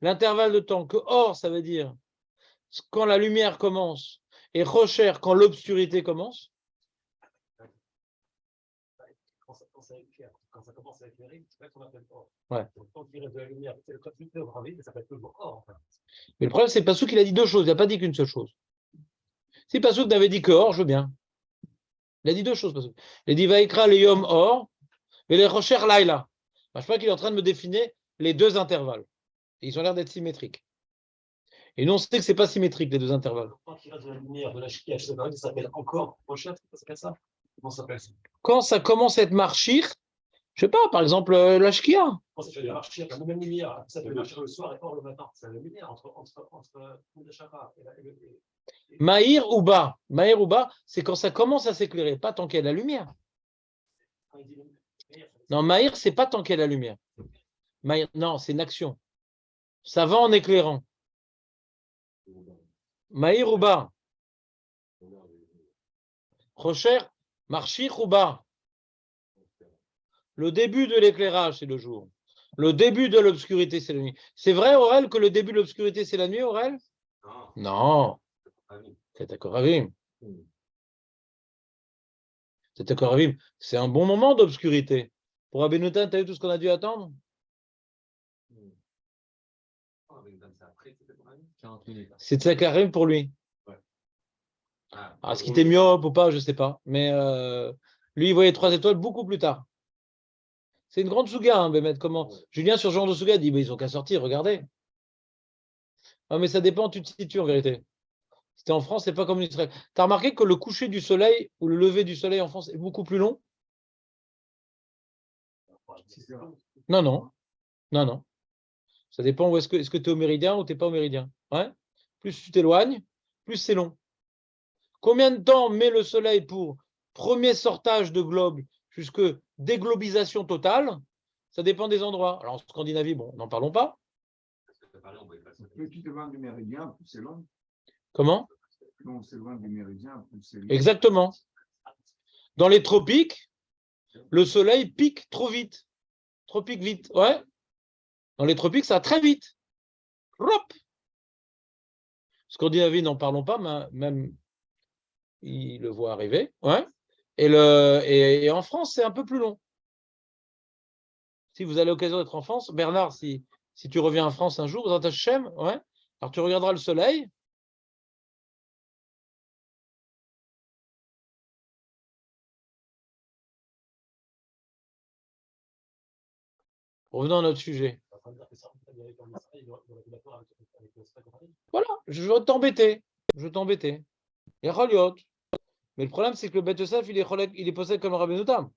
l'intervalle de temps, que Or, ça veut dire quand la lumière commence, et Rocher, quand l'obscurité commence. Quand ça commence à éclairer, c'est vrai qu'on appelle Or. Ouais. Donc, quand il reste de la lumière, c'est le côté de Ravi, mais ça s'appelle toujours Or. Enfin. Mais le problème, c'est Passouk, il a dit deux choses, il n'a pas dit qu'une seule chose. Si Passouk n'avait dit que Or, je veux bien. Il a dit deux choses, Passouk. Il a dit Vaikra le Yom Or, et les Rocher Laila. Je crois qu'il est en train de me définir les deux intervalles. Et ils ont l'air d'être symétriques. Et nous, on sait que ce n'est pas symétrique, les deux intervalles. Quand il reste de la lumière, de la Shkia, ça s'appelle encore Rocher, ça s'appelle ça? Comment ça s'appelle ça? Quand ça commence à être marchir, je ne sais pas, par exemple, la Shkia. Quand ça fait marchir, la même lumière, ça fait marchir le soir et Or le matin. C'est la même lumière entre le Shara et Maïr ou bas. Maïr ou bas, c'est quand ça commence à s'éclairer, pas tant qu'il y a de la lumière. Non, Maïr, c'est pas tant qu'il y a de la lumière. Maïr, non, c'est une action. Ça va en éclairant. Maïr ou bas. Rocher, marchir ou bas. Le début de l'éclairage, c'est le jour. Le début de l'obscurité, c'est la nuit. C'est vrai, Aurel, que le début de l'obscurité, c'est la nuit, Aurel? Non. C'est d'accord, Ravim. C'est d'accord, Ravim. C'est un bon moment d'obscurité. Pour Abénoutan, tu as vu tout ce qu'on a dû attendre? 40 minutes. C'est Tzakarim pour lui. Est-ce qu'il était myope ou pas, je ne sais pas. Mais lui, il voyait 3 étoiles beaucoup plus tard. C'est une grande souga, hein, Bémet. Comment Julien, sur ce genre de souga, dit ils n'ont qu'à sortir, regardez. Ah, mais ça dépend, tu te situes en vérité. C'était en France, c'est pas comme en Israël. Tu as remarqué que le coucher du soleil ou le lever du soleil en France est beaucoup plus long? Non, non. Non, non. Ça dépend où est-ce que tu es au méridien ou tu n'es pas au méridien. Ouais. Plus tu t'éloignes, plus c'est long. Combien de temps met le soleil pour premier sortage de globe jusque déglobisation totale? Ça dépend des endroits. Alors en Scandinavie, bon, n'en parlons pas. Plus tu t'éloignes du méridien, plus c'est long. Comment? Plus on s'éloigne du méridien, plus c'est long. Exactement. Dans les tropiques, le soleil pique trop vite. Trop pique vite. Ouais. Dans les tropiques, ça va très vite. Hop. Scandinavie, n'en parlons pas, mais même il le voit arriver. Ouais. Et en France, c'est un peu plus long. Si vous avez l'occasion d'être en France, Bernard, si tu reviens en France un jour, dans ta Hachem, ouais, alors tu regarderas le soleil. Revenons à notre sujet. Voilà, je veux t'embêter. Je veux t'embêter. Et Roliot. Mais le problème, c'est que le Beth Yosef, il est possède comme Rabbeinu Tam.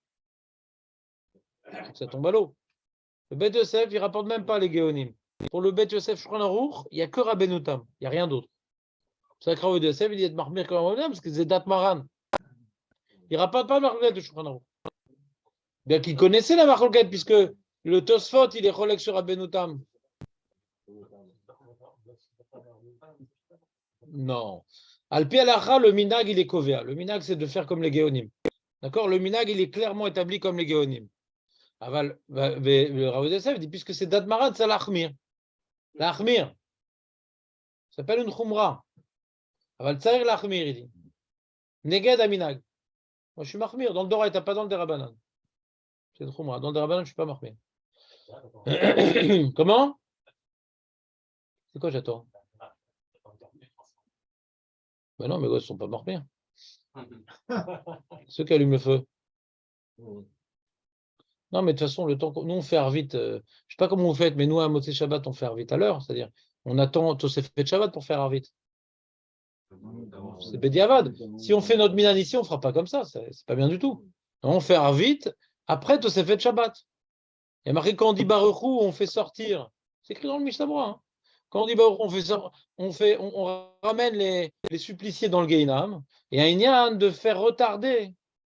Ça tombe à l'eau. Le Beth Yosef, il ne rapporte même pas les Géonim. Pour le Beth Yosef Shulchan Aruch, il n'y a que Rabbeinu Tam. Il n'y a rien d'autre. C'est ça que Rabbeinu Yosef, il dit être marmir comme Rabbeinu Tam, parce que c'est Dat Maran. Il ne rapporte pas le Marloquette de Shulchan Aruch. Bien qu'il connaissait la Marloquette, puisque le Tosfot, il est relègue sur Rabbeinu Tam. Non. Alpi Alacha, le Minag, il est Kovea. Le Minag, c'est de faire comme les Géonim. D'accord? Le Minag, il est clairement établi comme les Géonim. Aval, le Rav Yosef dit, puisque c'est Dat Maran, c'est l'Achmir. L'Achmir. Ça s'appelle une Khumra. Aval Tsarir l'Achmir, il dit. Neged Aminag. Moi, je suis Mahmir. Dans le Dora, tu n'as pas dans le Derabanan. C'est une Khumra. Dans le Derabanan, je ne suis pas Mahmir. Comment? C'est quoi, j'attends? Ben non, mes gosses ne sont pas Mahmir. Ceux qui allument le feu. Non, mais de toute façon, le temps nous, on fait vite. Je ne sais pas comment vous faites, mais nous, à Motzei Shabbat, on fait vite à l'heure. C'est-à-dire, On attend Tosefet Shabbat pour faire Arvit. C'est Bediavad. Si on fait notre Minan ici, on ne fera pas comme ça. C'est pas bien du tout. On fait Arvit après Tosefet Shabbat. Il y a marqué quand on dit Baruch Hu, on fait sortir. C'est écrit dans le Mishnah Berurah, hein. Quand on dit Baruch Hu, on ramène les suppliciés dans le Gehinam. Et il y a une yann de faire retarder,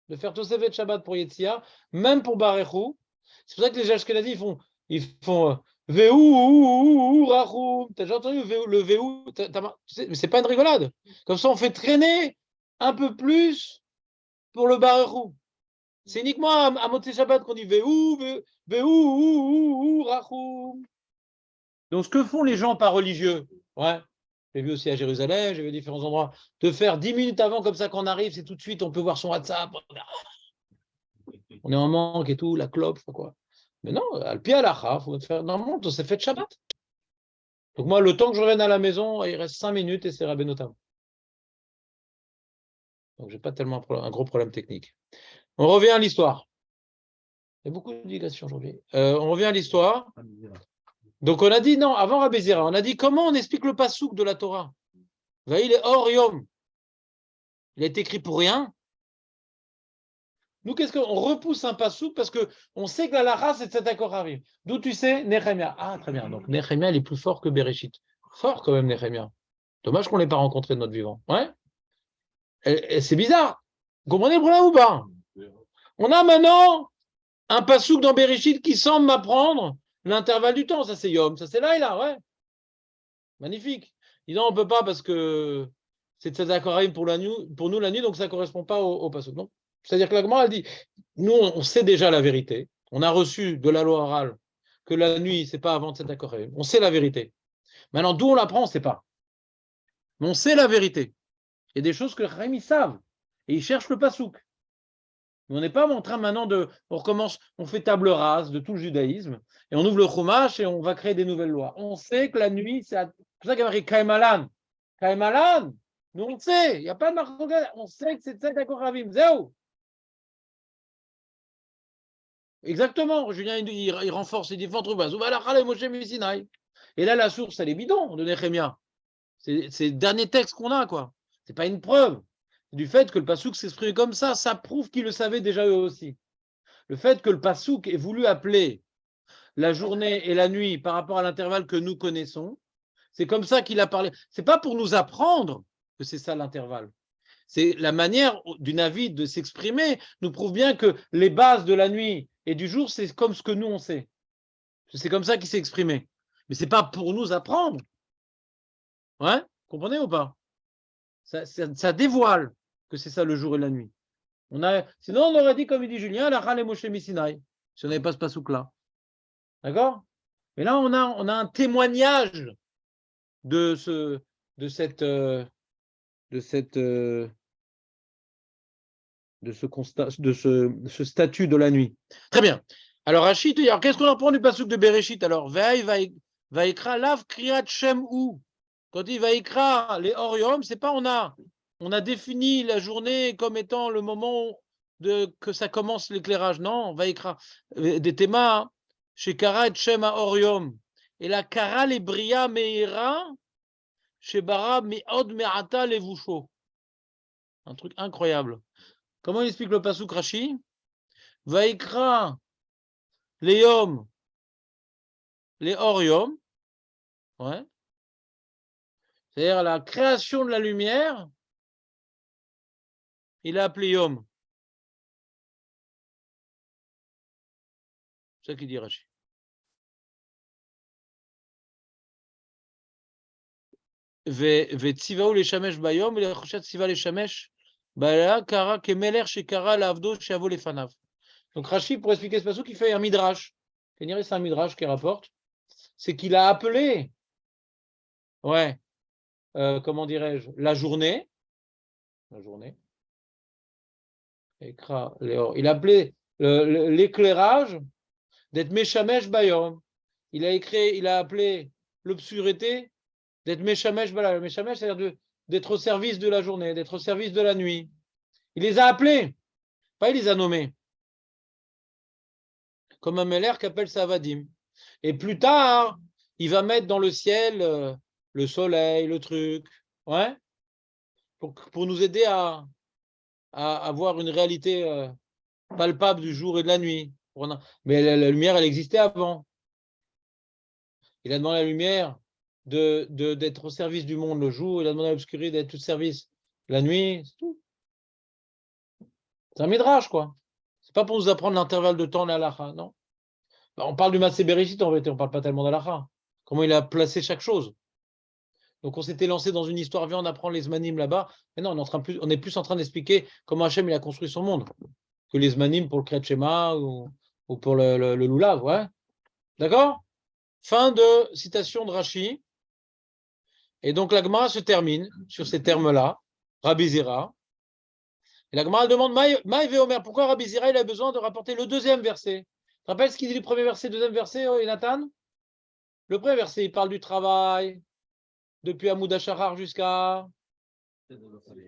de faire Tosefet Shabbat pour Yetzia, même pour Baruch Hu. C'est pour ça que les Ashkenazis ils font Veu Rachum. T'as déjà entendu le Veu? Mais c'est pas une rigolade. Comme ça, on fait traîner un peu plus pour le Baruch Hu. C'est uniquement à Motzei Shabbat qu'on dit Veu Rachum. Donc, ce que font les gens pas religieux, ouais, j'ai vu aussi à Jérusalem, j'ai vu à différents endroits, de faire 10 minutes avant, comme ça, qu'on arrive, c'est tout de suite, on peut voir son WhatsApp. On est en manque et tout, la clope, je sais pas quoi. Mais non, al pi halacha, il faut faire normalement, c'est fait de Shabbat. Donc, moi, le temps que je revienne à la maison, il reste 5 minutes et c'est Rabbeinu Tam. Donc, j'ai pas tellement un gros problème technique. On revient à l'histoire. Il y a beaucoup de digressions aujourd'hui. On revient à l'histoire. Donc, on a dit, non, avant Rabbi Zera, on a dit comment on explique le pasouk de la Torah. Il est Or Yom. Il a été écrit pour rien. Nous, qu'est-ce qu'on repousse un pasouk parce qu'on sait que la lara, c'est cet accord arrive. D'où tu sais Nehemia. Ah, très bien. Donc, Nehemia, il est plus fort que Bereshit. Fort quand même, Nehemia. Dommage qu'on ne l'ait pas rencontré de notre vivant. Ouais. Et c'est bizarre. Vous comprenez le problème ou pas? On a maintenant un pasouk dans Bereshit qui semble m'apprendre l'intervalle du temps. Ça, c'est Yom. Ça, c'est là et là. Ouais. Magnifique. Dis non, on ne peut pas parce que c'est cet accord arrive pour nous la nuit, donc ça ne correspond pas au pasouk. Non. C'est-à-dire que la Gemara, elle dit, nous, on sait déjà la vérité. On a reçu de la loi orale que la nuit, ce n'est pas avant cet accord. On sait la vérité. Maintenant, d'où on l'apprend, on ne sait pas. Mais on sait la vérité. Il y a des choses que les Chachamim, ils savent. Et ils cherchent le pasouk. Mais on n'est pas en train maintenant on recommence, on fait table rase de tout le judaïsme, et on ouvre le Chumash et on va créer des nouvelles lois. On sait que la nuit, c'est pour ça qu'il y a marqué Kaimalan. Kaimalan, nous on sait, il n'y a pas de marque, on sait que c'est cet accord Ravim. Zéo. Exactement, Julien, il renforce, il dit et là, la source, elle est bidon de Nehemia. C'est le dernier texte qu'on a, quoi. C'est pas une preuve. Du fait que le pasouk s'exprime comme ça prouve qu'ils le savaient déjà eux aussi. Le fait que le pasouk ait voulu appeler la journée et la nuit par rapport à l'intervalle que nous connaissons, c'est comme ça qu'il a parlé. C'est pas pour nous apprendre que c'est ça l'intervalle. C'est la manière du Navi de s'exprimer nous prouve bien que les bases de la nuit et du jour, c'est comme ce que nous on sait. C'est comme ça qu'il s'est exprimé. Mais c'est pas pour nous apprendre. Ouais, comprenez ou pas? Ça dévoile que c'est ça le jour et la nuit. Sinon, on aurait dit, comme il dit Julien, la Chal et Moshe Misinaï, si on n'avait pas ce pasouk-là. D'accord? Mais là, on a un témoignage de ce statut de la nuit. Très bien. Alors, Rachid, qu'est-ce qu'on apprend du pasouk de Bereshit? Alors, Vaikra lav kriyat shem ou. Quand il Vaikra les Oriom, c'est pas on a défini la journée comme étant le moment que ça commence l'éclairage. Non, Vaikra des thémas chez Kara et Shem à Oriom. Et la Kara les Bria Meira chez Bara Meod Me'ata Levusho. Un truc incroyable. Comment il explique le pasouk Rashi? Vaikra les Yom, les Oriom. Ouais. C'est-à-dire la création de la lumière, il a appelé Yom. C'est ça qu'il dit Rashi. Ve'tzivaou les shamesh bayom, et chochat tziva les shamesh, ba'ala kara kemeler shekara l'avdo shavo les fanav. Donc Rashi, pour expliquer ce passage, il fait un midrash. C'est un midrash qui rapporte. C'est qu'il a appelé, ouais, comment dirais-je, la journée. Il a appelé l'éclairage d'être Meshamesh Bayom. Il a appelé l'obscurité d'être Meshamesh Bayom. Meshamesh, c'est-à-dire d'être au service de la journée, d'être au service de la nuit. Il les a appelés, pas il les a nommés. Comme un Meller qui appelle Savadim. Et plus tard, il va mettre dans le ciel le soleil, le truc, ouais, pour nous aider à avoir une réalité palpable du jour et de la nuit. Mais la lumière, elle existait avant. Il a demandé à la lumière d'être au service du monde le jour, il a demandé à l'obscurité d'être au service la nuit, c'est tout. C'est un midrash, quoi. C'est pas pour nous apprendre l'intervalle de temps de l'halakha, non. On parle du Massé Bereshit en vérité, on parle pas tellement d'halakha. Comment il a placé chaque chose. Donc on s'était lancé dans une histoire, viens, on apprend les zmanim là-bas. Mais non, on est plus en train d'expliquer comment Hachem il a construit son monde que les zmanim pour le Kriyat Shema ou pour le Lulav, ouais. D'accord? Fin de citation de Rashi. Et donc la Gemara se termine sur ces termes-là, Rabbi Zira. Et la Gemara demande, Maï Veomer, pourquoi Rabbi Zira il a besoin de rapporter le deuxième verset? Tu te rappelles ce qu'il dit le premier verset, deuxième verset, Nathan? Le premier verset, il parle du travail, depuis Hamoud HaShachar jusqu'à...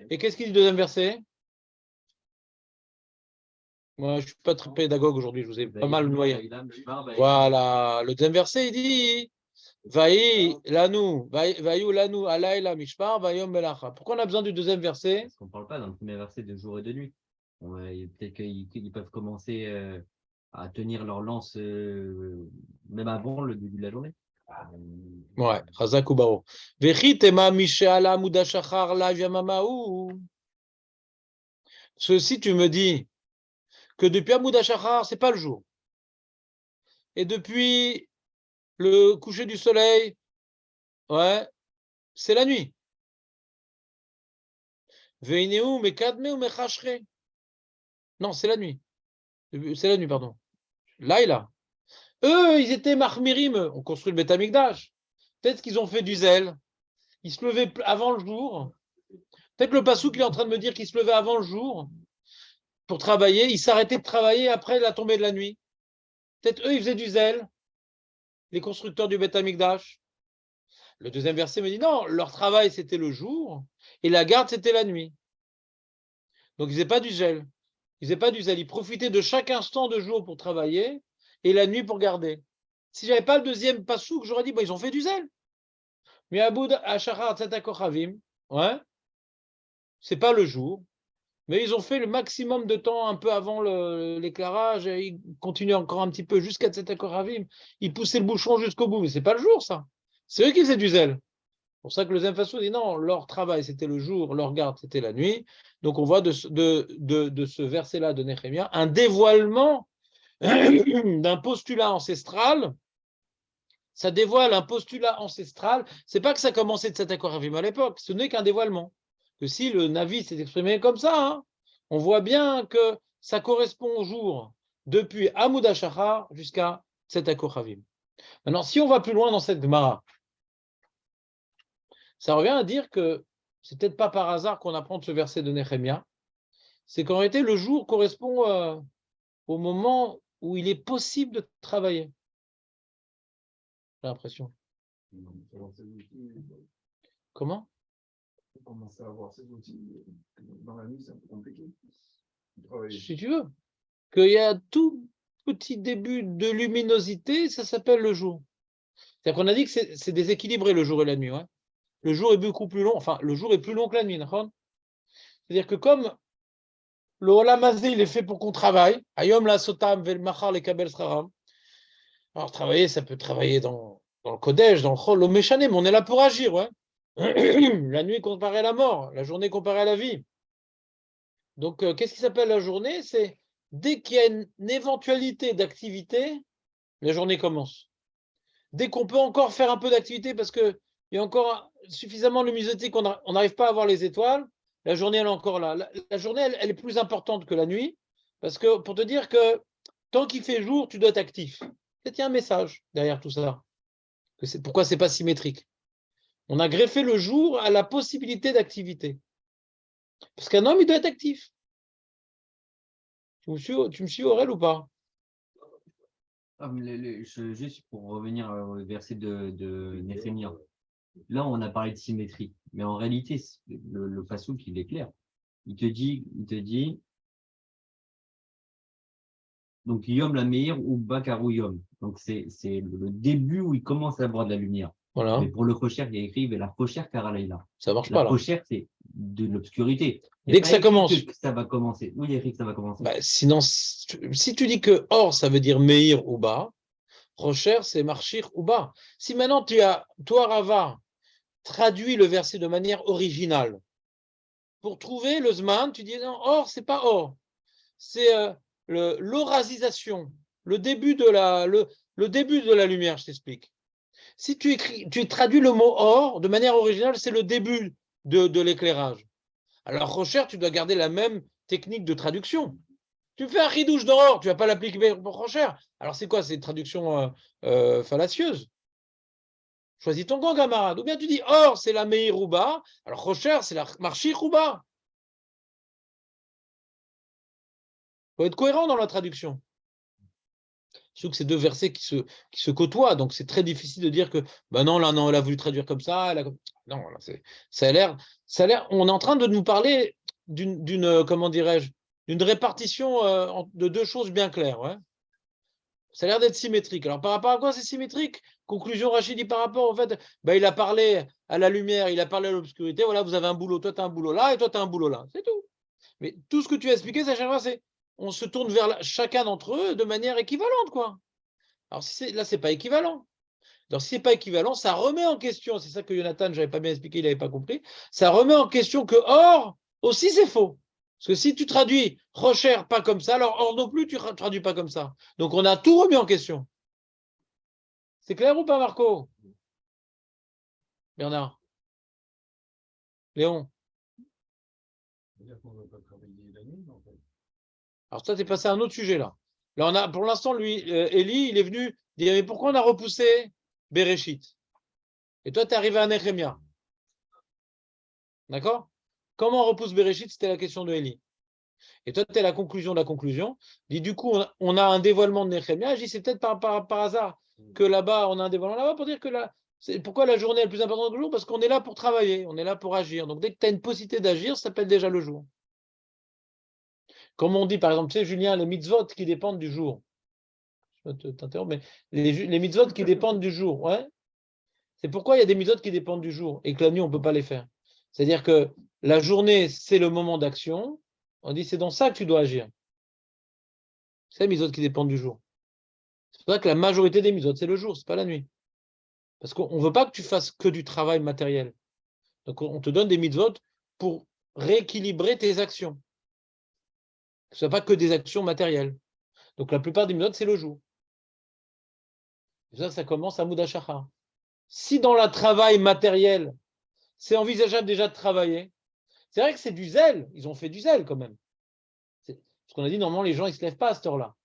Et qu'est-ce qu'il dit le deuxième verset? Moi, je ne suis pas très pédagogue aujourd'hui, je vous ai pas mal noyé. Voilà, le deuxième verset, il dit Vaïu lanu alayla mishpar vayom melacha. Pourquoi on a besoin du deuxième verset? Parce qu'on ne parle pas dans le premier verset de jour et de nuit. Peut-être qu'ils peuvent commencer à tenir leur lance même avant le début de la journée. Ouais, Chazak Ubao. Vechi tema misheala mudashachar la yamamaou. Ceci, tu me dis que depuis Hamoud HaShachar, ce n'est pas le jour. Et depuis le coucher du soleil, ouais, c'est la nuit. Veineu mekadme ou mechashre. Non, c'est la nuit. C'est la nuit, pardon. Laïla. Eux, ils étaient mahmirim. On construit le Beth Amikdash. Peut-être qu'ils ont fait du zèle. Ils se levaient avant le jour. Peut-être le Passouk il est en train de me dire qu'ils se levaient avant le jour pour travailler. Ils s'arrêtaient de travailler après la tombée de la nuit. Peut-être eux, ils faisaient du zèle. Les constructeurs du Beth Amikdash. Le deuxième verset me dit non, leur travail c'était le jour et la garde c'était la nuit. Donc ils faisaient pas du zèle. Ils faisaient pas du zèle. Ils profitaient de chaque instant de jour pour travailler et la nuit pour garder. Si j'avais pas le deuxième passouk, j'aurais dit ils ont fait du zèle. Mais Aboud Hashachar Tzedakochavim, ouais, c'est pas le jour, mais ils ont fait le maximum de temps un peu avant l'éclairage et ils continuaient encore un petit peu jusqu'à Tzedakochavim. Ils poussaient le bouchon jusqu'au bout, mais c'est pas le jour ça. C'est eux qui faisaient du zèle. C'est pour ça que le deuxième façon dit non, leur travail c'était le jour, leur garde c'était la nuit. Donc on voit de ce verset-là de Néhémia un dévoilement d'un postulat ancestral. Ça dévoile un postulat ancestral. C'est pas que ça commençait de cet accord à l'époque, ce n'est qu'un dévoilement. Que si le Navi s'est exprimé comme ça, hein, on voit bien que ça correspond au jour depuis Hamoud HaShachar jusqu'à cet accord. Maintenant, si on va plus loin dans cette Gemara, ça revient à dire que c'est peut-être pas par hasard qu'on apprend de ce verset de Néhémia, c'est qu'en réalité, le jour correspond au moment où il est possible de travailler. J'ai l'impression. Comment? Commencer à avoir ces outils dans la nuit, c'est un peu compliqué. Si tu veux. Qu'il y a tout petit début de luminosité, ça s'appelle le jour. C'est-à-dire qu'on a dit que c'est déséquilibré le jour et la nuit. Ouais. Le jour est beaucoup plus long, enfin, le jour est plus long que la nuit. C'est-à-dire que comme le Olam Hazé, il est fait pour qu'on travaille, Ayom la Sotam, Vel Machar, les Kabel Sraram. Alors, travailler, ça peut travailler dans le Kodesh, dans le Chol, au Méchané, mais on est là pour agir. Ouais. La nuit comparée à la mort, la journée comparée à la vie. Donc, qu'est-ce qui s'appelle la journée? C'est dès qu'il y a une éventualité d'activité, la journée commence. Dès qu'on peut encore faire un peu d'activité parce qu'il y a encore suffisamment de luminosité qu'on n'arrive pas à voir les étoiles, la journée, elle est encore là. La journée, elle est plus importante que la nuit parce que pour te dire que tant qu'il fait jour, tu dois être actif. Peut-être il y a un message derrière tout ça. Pourquoi ce n'est pas symétrique? On a greffé le jour à la possibilité d'activité. Parce qu'un homme, il doit être actif. Tu me suis, Aurel, ou pas? Juste pour revenir au verset de Néhémia. Là, on a parlé de symétrie, mais en réalité, le passouk, il est clair. Il te dit Donc, Yom la Meir ou Bakaru Yom. Donc, c'est le début où il commence à avoir de la lumière. Voilà, Mais pour le Rocher, il y a écrit la Rocher Karalaïla. ça marche La pas là. Rocher, c'est de l'obscurité. Il y a Dès que pas ça écrit commence. que ça va commencer. Oui, il y a écrit que ça va commencer. Bah, sinon, si tu dis que or, ça veut dire Meir ou bas, Rocher, c'est marchir ou bas. Si maintenant toi, Rava, traduis le verset de manière originale, pour trouver le Zman, tu dis non, or, c'est pas or. C'est l'orasisation, le début de le début de la lumière, je t'explique. Si tu traduis le mot or de manière originale, c'est le début de l'éclairage. Alors, Rocher, tu dois garder la même technique de traduction. Tu fais un ridouche d'or, tu ne vas pas l'appliquer pour Rocher. Alors, c'est quoi? C'est une traduction fallacieuse. Choisis ton camp, camarade. Ou bien tu dis or, c'est la Meïrouba, alors Rocher, c'est la Marchirouba. Il faut être cohérent dans la traduction. Surtout que c'est deux versets qui se côtoient, donc c'est très difficile de dire que ben non, là, non, elle a voulu traduire comme ça. Non, là, ça a l'air. On est en train de nous parler d'une comment dirais-je, d'une répartition de deux choses bien claires. Ouais. Ça a l'air d'être symétrique. Alors, par rapport à quoi c'est symétrique? Conclusion, Rachid dit par rapport, au fait, ben, il a parlé à la lumière, il a parlé à l'obscurité. Voilà, vous avez un boulot. Toi, tu as un boulot là et toi, tu as un boulot là. C'est tout. Mais tout ce que tu as expliqué, ça, chaque fois, c'est on se tourne vers chacun d'entre eux de manière équivalente, quoi. Alors, là, ce n'est pas équivalent. Alors, si ce n'est pas équivalent, ça remet en question, c'est ça que Jonathan, je n'avais pas bien expliqué, il n'avait pas compris, ça remet en question que or aussi, c'est faux. Parce que si tu traduis Rocher pas comme ça, alors or non plus, tu ne traduis pas comme ça. Donc, on a tout remis en question. C'est clair ou pas, Marco? Bernard? Léon? C'est-à-dire qu'on ne va pas travailler la nuit, en fait. Alors, toi, tu es passé à un autre sujet, là. Là, pour l'instant, lui, Eli, il est venu dire, mais pourquoi on a repoussé Bereshit? Et toi, tu es arrivé à Nehemia. D'accord? Comment on repousse Bereshit? C'était la question de Eli. Et toi, tu es la conclusion de la conclusion. Dit, du coup, on a un dévoilement de Nehemia. Je dis, c'est peut-être par hasard que là-bas, on a un dévoilement là-bas pour dire que là, c'est pourquoi la journée est le plus importante que le jour? Parce qu'on est là pour travailler, on est là pour agir. Donc, dès que tu as une possibilité d'agir, ça s'appelle déjà le jour. Comme on dit, par exemple, tu sais, Julien, les mitzvot qui dépendent du jour. Je t'interromps, mais les mitzvot qui dépendent du jour, ouais. C'est pourquoi il y a des mitzvot qui dépendent du jour et que la nuit, on ne peut pas les faire. C'est-à-dire que la journée, c'est le moment d'action. On dit, c'est dans ça que tu dois agir. C'est les mitzvot qui dépendent du jour. C'est pour ça que la majorité des mitzvot, c'est le jour, ce n'est pas la nuit. Parce qu'on ne veut pas que tu fasses que du travail matériel. Donc, on te donne des mitzvot pour rééquilibrer tes actions. Que ce ne soit pas que des actions matérielles. Donc, la plupart des mitzvot, c'est le jour. C'est pour ça que ça commence à Moudachachar. Si dans le travail matériel, c'est envisageable déjà de travailler, c'est vrai que c'est du zèle. Ils ont fait du zèle quand même. Parce qu'on a dit, normalement, les gens, ils ne se lèvent pas à cette heure-là.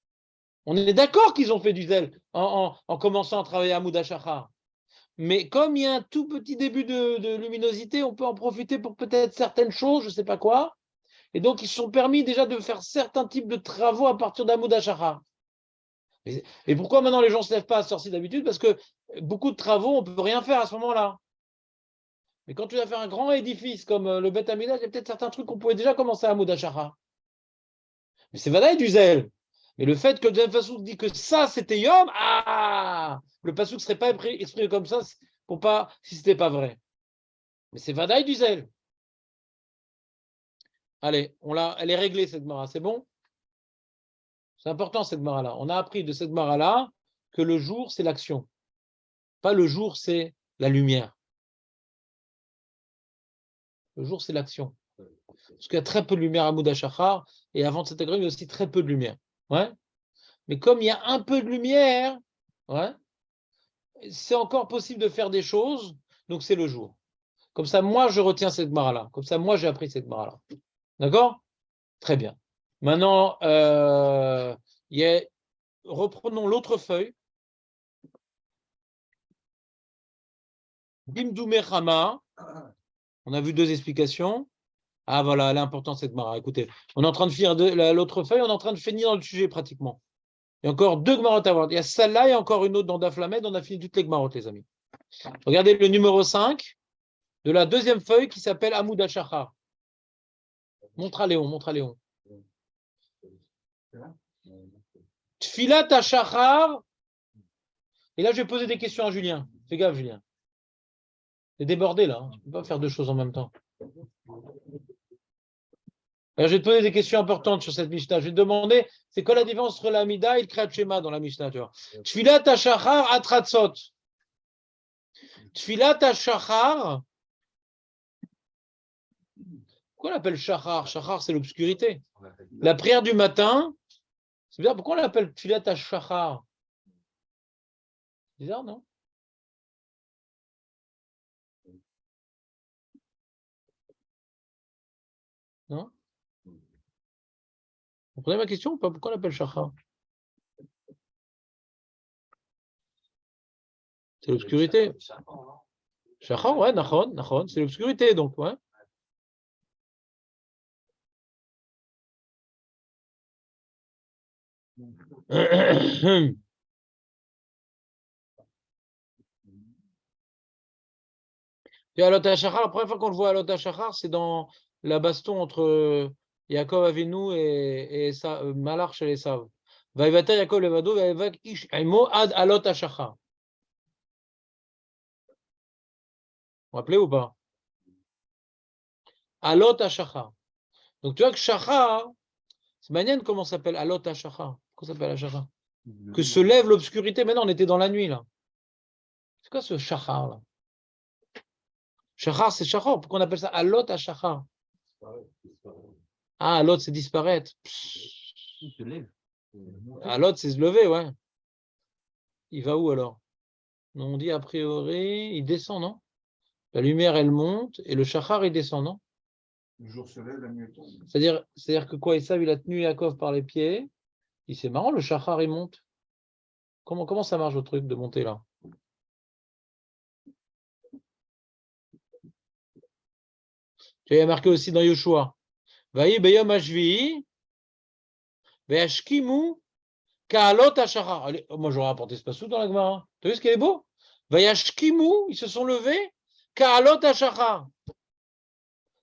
On est d'accord qu'ils ont fait du zèle en commençant à travailler à Moudachachar. Mais comme il y a un tout petit début de luminosité, on peut en profiter pour peut-être certaines choses, je ne sais pas quoi. Et donc, ils se sont permis déjà de faire certains types de travaux à partir d'Amoud Hashachar. Et pourquoi maintenant les gens ne se lèvent pas à cette heure-ci d'habitude? Parce que beaucoup de travaux, on ne peut rien faire à ce moment-là. Mais quand tu vas faire un grand édifice comme le Beth Amidah, il y a peut-être certains trucs qu'on pouvait déjà commencer à Amoud Hashachar. Mais c'est Vadaï du zèle. Mais le fait que le Passouk dit que ça, c'était Yom, le Passouk ne serait pas exprimé comme ça pour pas, si ce n'était pas vrai. Mais c'est Vadaï du zèle. Allez, elle est réglée cette Mara, c'est bon? C'est important cette Mara-là. On a appris de cette Mara-là que le jour, c'est l'action. Pas le jour, c'est la lumière. Le jour, c'est l'action. Parce qu'il y a très peu de lumière à Moudachachar, et avant de cette agrès, il y a aussi très peu de lumière. Ouais. Mais comme il y a un peu de lumière, ouais, c'est encore possible de faire des choses, donc c'est le jour. Comme ça, moi, je retiens cette Mara-là. Comme ça, moi, j'ai appris cette Mara-là. D'accord? Très bien. Maintenant, reprenons l'autre feuille. Dimdoumé Rama. On a vu deux explications. Ah voilà, elle est importante cette Gemara. Écoutez, on est en train de finir l'autre feuille, on est en train de finir dans le sujet pratiquement. Il y a encore deux Gemarot à voir. Il y a celle-là et encore une autre dans Daflamed. On a fini toutes les Gemarot, les amis. Regardez le numéro 5 de la deuxième feuille qui s'appelle Amoud Hashachar. Montre à Léon, montre à Léon. Tfilat HaShachar. Et là, je vais poser des questions à Julien. Fais gaffe, Julien. T'es débordé là. Tu ne peux pas faire deux choses en même temps. Alors, je vais te poser des questions importantes sur cette Mishnah. Je vais te demander, c'est quoi la différence entre la Mida et le Kriyat Shema dans la Mishnah, tu vois. Tfilat HaShachar Atratzot. Tfilat HaShachar. Pourquoi on l'appelle Shachar? Shachar, c'est l'obscurité. La prière du matin, c'est bizarre. Pourquoi on l'appelle Tfilat HaShachar? Bizarre, non? Non? Vous comprenez ma question ou pas? Pourquoi on l'appelle Shachar? C'est l'obscurité. Shachar, ouais, nachon, c'est l'obscurité, donc, ouais. Et Alot HaShachar, la première fois qu'on le voit Alot HaShachar, c'est dans la baston entre Yaakov Avinu et Malach chez Esav. Vaivata Yaakov levado, vaivak ish imo ad Alot HaShachar. Vous vous rappelez ou pas? Alot HaShachar. Donc tu vois que Shachar, c'est manière comment ça s'appelle Alot HaShachar. Pourquoi ça s'appelle HaShachar? Que se lève l'obscurité. Maintenant, on était dans la nuit là. C'est quoi ce Shachar là? Shachar, c'est Shachar. Pourquoi on appelle ça Alot HaShachar? Ah, Alot, c'est disparaître. Il se lève. Alot, c'est se lever, ouais. Il va où alors? On dit a priori, il descend, non? La lumière, elle monte et le Shachar, il descend, non? Le jour se lève, la nuit tombe. C'est-à-dire que quoi? Esav, il a tenu Yaakov par les pieds. C'est marrant, le Shachar, il monte. Comment ça marche, le truc de monter là? Tu as marqué aussi dans Yoshua. Vaï beyom hashvi'i ve'ashkimu ka'alot hashachar. Moi, j'aurais apporté ce passou dans la Gemara. Tu as vu ce qu'elle est beau? Ve'ashkimu, ils se sont levés. Ka'alot hashachar.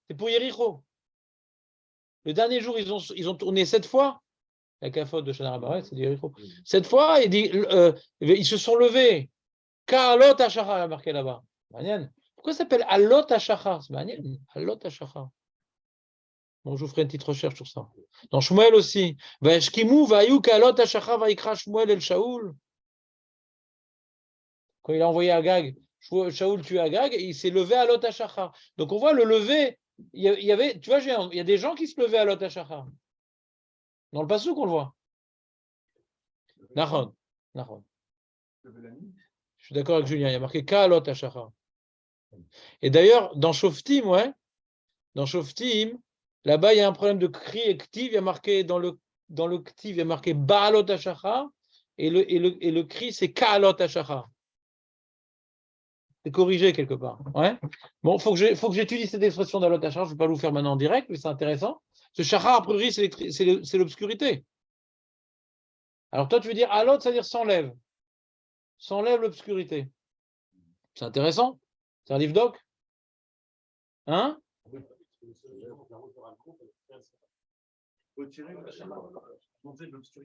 C'est pour Yericho. Le dernier jour, ils ont tourné 7 fois. La cafote de Shana Rabaret, c'est Yericho. 7 fois, ils se sont levés. Ka'alot hashachar, il a marqué là-bas. Manienne. Pourquoi ça s'appelle Alot hashachar? C'est manienne. Alot hashachar. Bon, je vous ferai une petite recherche sur ça. Dans Shmuel aussi. Quand il a envoyé Agag, Shaoul tue Agag, et il s'est levé à Lot Hashachar. Donc on voit le lever. Il y avait, tu vois, il y a des gens qui se levaient à Lot Hashachar. Dans le passou qu'on le voit. Nahon. Je suis d'accord avec Julien. Il y a marqué Ka Lot Hashachar. Et d'ailleurs, dans Shoftim, ouais, dans Shoftim, là-bas, il y a un problème de cri et ktiv. Il y a marqué dans le ktiv, il y a marqué Baalot Hashachar. Et le cri, c'est Ka'alot Hashachar. C'est corrigé quelque part. Ouais. Bon, faut que j'étudie cette expression d'Alot Hashachar. Je ne vais pas vous faire maintenant en direct, mais c'est intéressant. Ce Shachar, a priori, c'est l'obscurité. Alors toi, tu veux dire Alot, c'est-à-dire s'enlève. S'enlève l'obscurité. C'est intéressant. C'est un livre doc. Hein?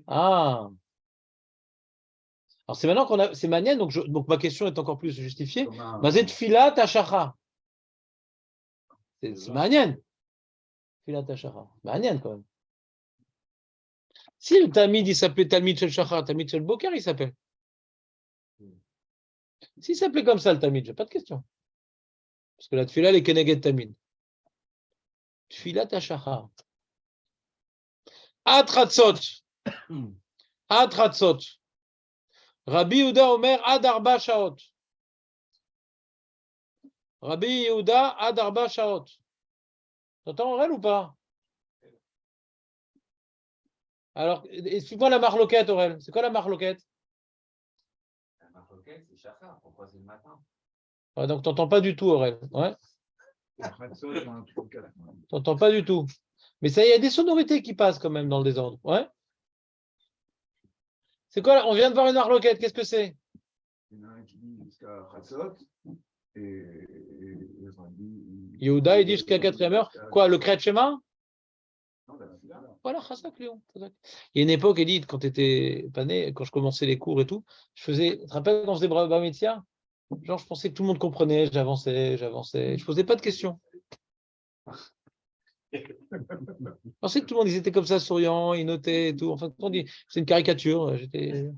Ah. Alors c'est maintenant qu'on a. C'est manienne, donc ma question est encore plus justifiée. Mazet Filat Hashachar. C'est manienne. Filat Hashachar. Manienne quand même. Si le Talmid, il s'appelait Talmid Shel Shachar, Talmid Shel Boker, il s'appelle. S'il s'appelait comme ça, le Talmid, j'ai pas de question. Parce que la Tfila, elle est Keneged Talmid. Tfilat Hashachar. Atratzot. Atratzot. Rabbi Yehuda Omer Ad Arba Shaot. Rabbi Yehuda Ad Arba Shaot. T'entends Aurel ou pas? Alors, explique-moi la marloquette, Aurel. C'est quoi la marloquette? La marloquette, c'est Shachar. Pourquoi c'est le matin? Ouais, donc, t'entends pas du tout, Aurel. Ouais. T'entends pas du tout. Mais ça, il y a des sonorités qui passent quand même dans le désordre. Ouais. C'est quoi là? On vient de voir une marloquette. Qu'est-ce que c'est? Il y en a un qui dit jusqu'à Chatzot et Yehuda, il dit jusqu'à 4e heure. Quoi, le Kriyat Shema? Non, la Tfila. Voilà, Chazak, Léon. Chazak. Il y a une époque, Edith, quand tu étais pas né, quand je commençais les cours et tout, tu te rappelles quand on faisait Bar Mitzvah? Genre, je pensais que tout le monde comprenait, j'avançais. Je posais pas de questions. Je pensais que tout le monde, ils étaient comme ça, souriants, ils notaient et tout. Enfin, on dit, c'est une caricature. J'étais.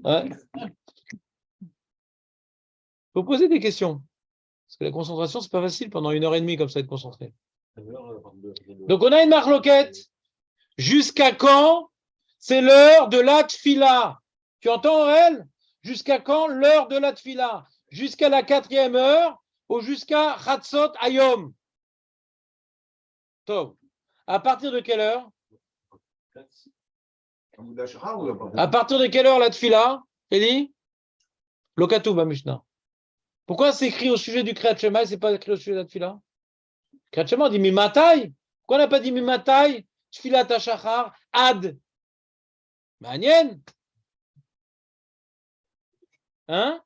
Ouais. Faut poser des questions. Parce que la concentration, c'est pas facile pendant 1h30 comme ça, être concentré. Donc, on a une marloquette. Jusqu'à quand c'est l'heure de la tfila? Tu entends, elle? Jusqu'à quand l'heure de la tfila? Jusqu'à la 4e heure ou jusqu'à Chatzot Ayom? Tov. À partir de quelle heure? À partir de quelle heure la tfila? Eli? Lokatouba Mishnah. Pourquoi c'est écrit au sujet du Kriyat Shema et c'est pas écrit au sujet de la tfila? Kriyat Shema, on dit Mimatai. Pourquoi on n'a pas dit Mimatai? Tfila Tashachar Ad. Manien. Hein?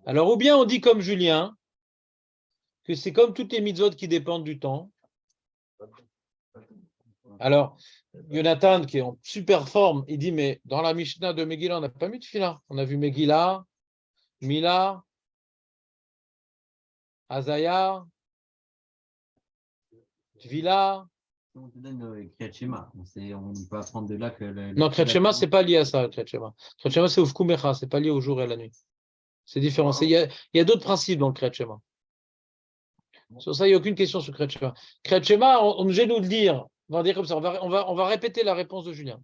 Alors, ou bien on dit comme Julien, que c'est comme toutes les mitzvot qui dépendent du temps. Alors, Jonathan, qui est en super forme, il dit, mais dans la Mishnah de Megillah, on n'a pas mis de fila. On a vu Megillah, Mila, Azaya, Tvila. On te donne le Kriyat Shema. On peut apprendre de là que Non, Kriyat Shema, ce n'est pas lié à ça, Kriyat Shema. Kriyat Shema, c'est Ufku Mecha, ce n'est pas lié au jour et à la nuit. C'est différent. Il y a d'autres principes dans le Kriyat Shema. Sur ça, il n'y a aucune question sur Kriyat Shema. Kriyat Shema, on nous nous le dire. On va dire comme ça, on va répéter la réponse de Julien.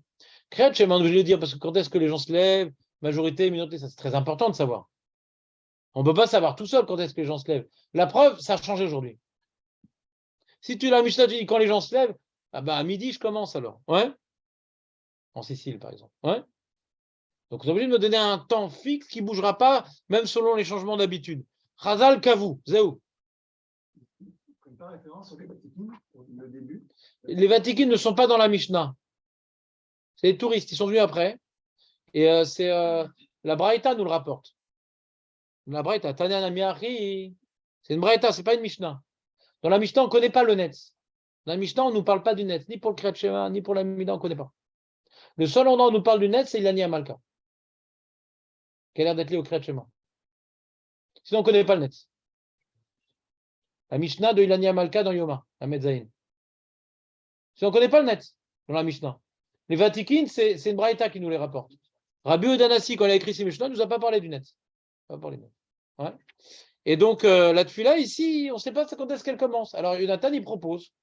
Kriyat Shema, on nous le dire parce que quand est-ce que les gens se lèvent, majorité, minorité, ça c'est très important de savoir. On ne peut pas savoir tout seul quand est-ce que les gens se lèvent. La preuve, ça a changé aujourd'hui. Si tu l'as Mishnah, tu dis quand les gens se lèvent, ah bah à midi, je commence alors. Ouais. En Sicile, par exemple. Ouais. Donc, vous êtes obligé de me donner un temps fixe qui ne bougera pas, même selon les changements d'habitude. Chazal Kavou, Zéou. Les Vatikim ne sont pas dans la Mishnah. C'est les touristes, ils sont venus après. Et c'est la Braïta nous le rapporte. La Braïta, Tanya Namiachi, c'est une Braïta, ce n'est pas une Mishnah. Dans la Mishnah, on ne connaît pas le Netz. Dans la Mishnah, on ne nous parle pas du Netz, ni pour le Kriyat Shema, ni pour la Mida, on ne connaît pas. Le seul endroit où on nous parle du Netz, c'est Ilani Amalka, qui a l'air d'être lié au Kriyat Shema. Sinon, on ne connaît pas le Netz. La Mishnah de Ilani Amalka dans Yoma, à Medzaïn. Sinon, on ne connaît pas le Netz dans la Mishnah. Les Vatikim, c'est une Braïta qui nous les rapporte. Rabbi Odanassi, quand il a écrit ces Mishnah, ne nous a pas parlé du Netz. Ouais. Et donc, la tefila, ici, on ne sait pas quand est-ce qu'elle commence. Alors, Jonathan, il propose.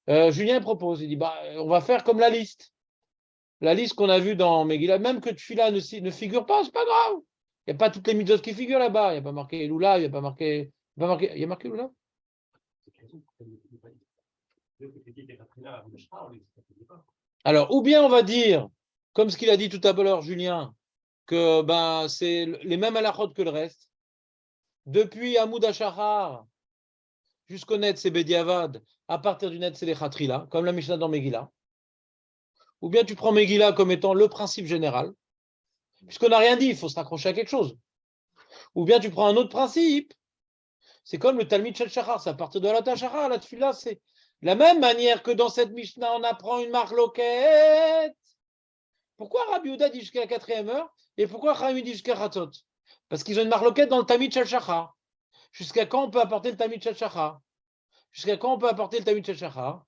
Julien propose. Il dit, on va faire comme la liste. La liste qu'on a vue dans Megillah, même que tefila ne figure pas, c'est pas grave. Il n'y a pas toutes les mitzvot qui figurent là-bas. Il n'y a pas marqué Lula, il n'y a pas marqué. Il y a marqué Lula? Alors, ou bien on va dire, comme ce qu'il a dit tout à l'heure, Julien, que c'est les mêmes halachot que le reste. Depuis Hamoud HaShahar jusqu'au net, c'est Bediavad. À partir du net, c'est les Khatrila, comme la Mishnah dans Megillah. Ou bien tu prends Megillah comme étant le principe général, puisqu'on n'a rien dit, il faut se raccrocher à quelque chose. Ou bien tu prends un autre principe, c'est comme le Talmid Shel Shachar, c'est à partir de la Tashachar, la Tfila, c'est la même manière que dans cette Mishnah, on apprend une marloquette. Pourquoi Rabbi Yehuda dit jusqu'à la 4e heure et pourquoi Chaim dit jusqu'à Chatzot? Parce qu'ils ont une marloquette dans le Talmid Shel Shachar. Jusqu'à quand on peut apporter le Talmid Shel Shachar? Jusqu'à quand on peut apporter le Talmid Shel Shachar?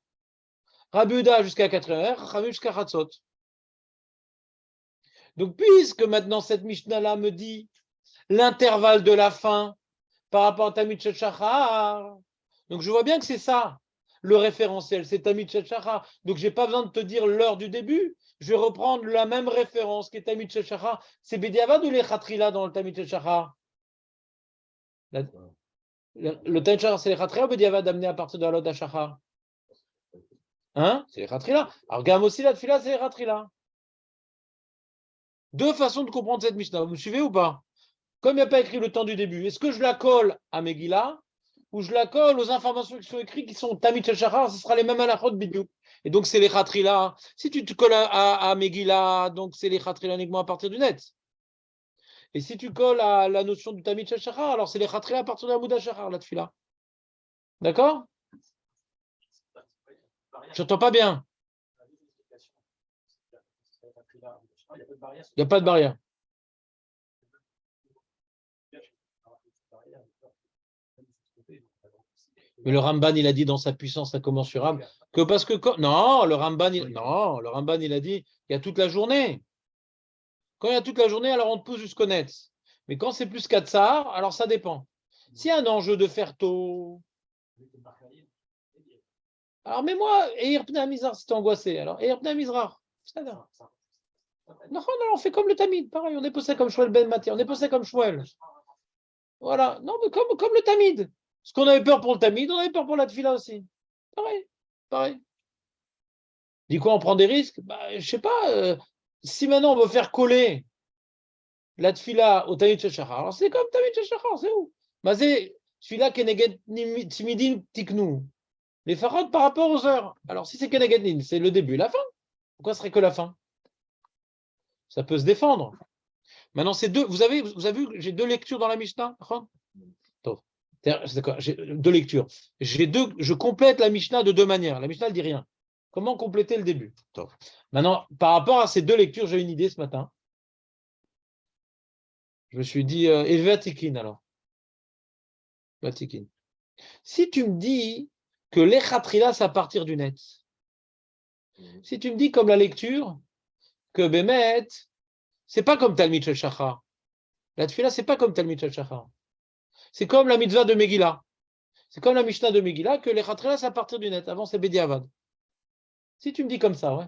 Rabbi Yehuda jusqu'à 4 heures, Chaim jusqu'à Chatzot. Donc, puisque maintenant cette Mishnah-là me dit l'intervalle de la fin par rapport à Talmid Shel Shachar, donc je vois bien que c'est ça, le référentiel, c'est Talmid Shel Shachar. Donc, je n'ai pas besoin de te dire l'heure du début, je vais reprendre la même référence qui est Talmid Shel Shachar. C'est Bediavad ou les Khatrila dans le Talmid Shel Shachar? Le Talmid Shel Shachar, c'est les Khatrila ou Bediavad amené à partir de Alot HaShachar? Hein? C'est les Khatrila. Alors, Gam aussi, la Tfila, c'est les Khatrila. Deux façons de comprendre cette Mishnah. Vous me suivez ou pas? Comme il n'y a pas écrit le temps du début, est-ce que je la colle à Megillah ou je la colle aux informations qui sont écrites qui sont Talmid Shel Shachar? Ce sera les mêmes halachot bidiouk. Et donc, c'est les Khatrila. Si tu te colles à Megillah, donc c'est les Khatrila uniquement à partir du net. Et si tu colles à la notion du Tamid Shel Shachar, alors c'est les Khatrila à partir de la Mouda Shachar, la Tfila. D'accord? Je n'entends pas bien. Il n'y a pas de barrière. Mais le Ramban, il a dit dans sa puissance incommensurable que parce que non, le Ramban, il a dit il y a toute la journée. Quand il y a toute la journée, alors on te pousse jusqu'au net. Mais quand c'est plus 4 tsar, alors ça dépend. S'il y a un enjeu de faire tôt. Alors, mais moi, Eir Pnei Mizrach, c'était angoissé. Alors, Eir Pnei Mizrach, ça va. Non, on fait comme le Tamid, pareil, on est posé comme Shmuel Ben Mati, on est posé comme Shmuel. Voilà, non, mais comme le Tamid. Parce qu'on avait peur pour le Tamid, on avait peur pour la Tfila aussi. Pareil. Dis quoi, on prend des risques? Je sais pas, si maintenant on veut faire coller la Tfila au Tamid Shel Shachar, alors c'est comme Tamid Shel Shachar, c'est où? C'est celui-là Keneged Timidin Tiknu. Les farod par rapport aux heures. Alors si c'est Keneged Nin, c'est le début, la fin. Pourquoi ce serait que la fin? Ça peut se défendre. Maintenant, c'est deux. Vous avez vu, j'ai deux lectures dans la Mishnah. D'accord, j'ai deux lectures. Je complète la Mishnah de deux manières. La Mishnah ne dit rien. Comment compléter le début? Maintenant, par rapport à ces deux lectures, j'ai une idée ce matin. Je me suis dit, et Vatikin alors. Vatikin. Si tu me dis que l'Echatrila, c'est à partir du net. Si tu me dis comme la lecture que Bémet, c'est pas comme Talmid Shel Shachar. La Tfila, c'est pas comme Talmid Shel Shachar. C'est comme la mitzvah de Megillah. C'est comme la Mishnah de Megillah que les Khatrila, c'est à partir du net. Avant, c'est Bediavad. Si tu me dis comme ça, ouais.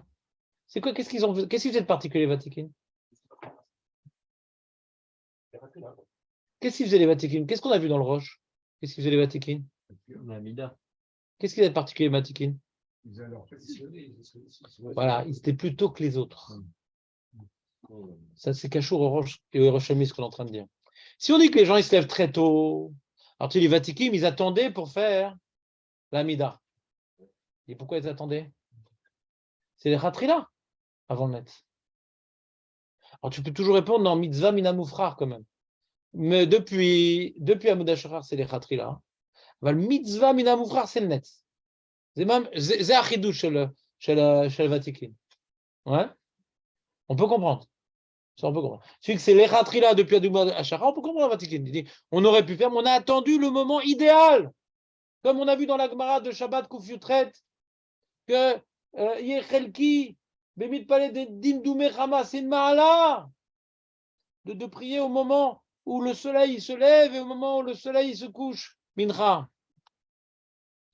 C'est quoi? Qu'est-ce qu'ils faisaient de particulier, les Vatikin? Qu'est-ce qu'ils faisaient, les Vatikin? Qu'est-ce qu'on a vu dans le Roche? Qu'est-ce qu'ils faisaient, les Vatikin? Qu'est-ce qu'ils faisaient de particulier, les Vatikin? Voilà, ils étaient plus tôt que les autres. Ça, c'est Kachour au Roche et au Roche ce qu'on est en train de dire. Si on dit que les gens, ils se lèvent très tôt, alors tu les Vatikim, ils attendaient pour faire la Mida. Et pourquoi ils attendaient? C'est les Khatrila avant le net. Alors tu peux toujours répondre non, mitzvah minamoufrar quand même. Mais depuis Amoud HaShachar, c'est les Khatrila. Le mitzvah minamoufrar, c'est le net. C'est achidou chez le Vatikin. Ouais? On peut comprendre. Ça, on peut comprendre. Celui que c'est les Khatrila depuis Amoud HaShachar, on peut comprendre le Vatikin. Il dit, on aurait pu faire, mais on a attendu le moment idéal. Comme on a vu dans la Gemara de Shabbat Kouf Yutret, que Yechelki, Bemit Palais de Dindoumé Chama, c'est une ma'ala de prier au moment où le soleil se lève et au moment où le soleil se couche. Mincha.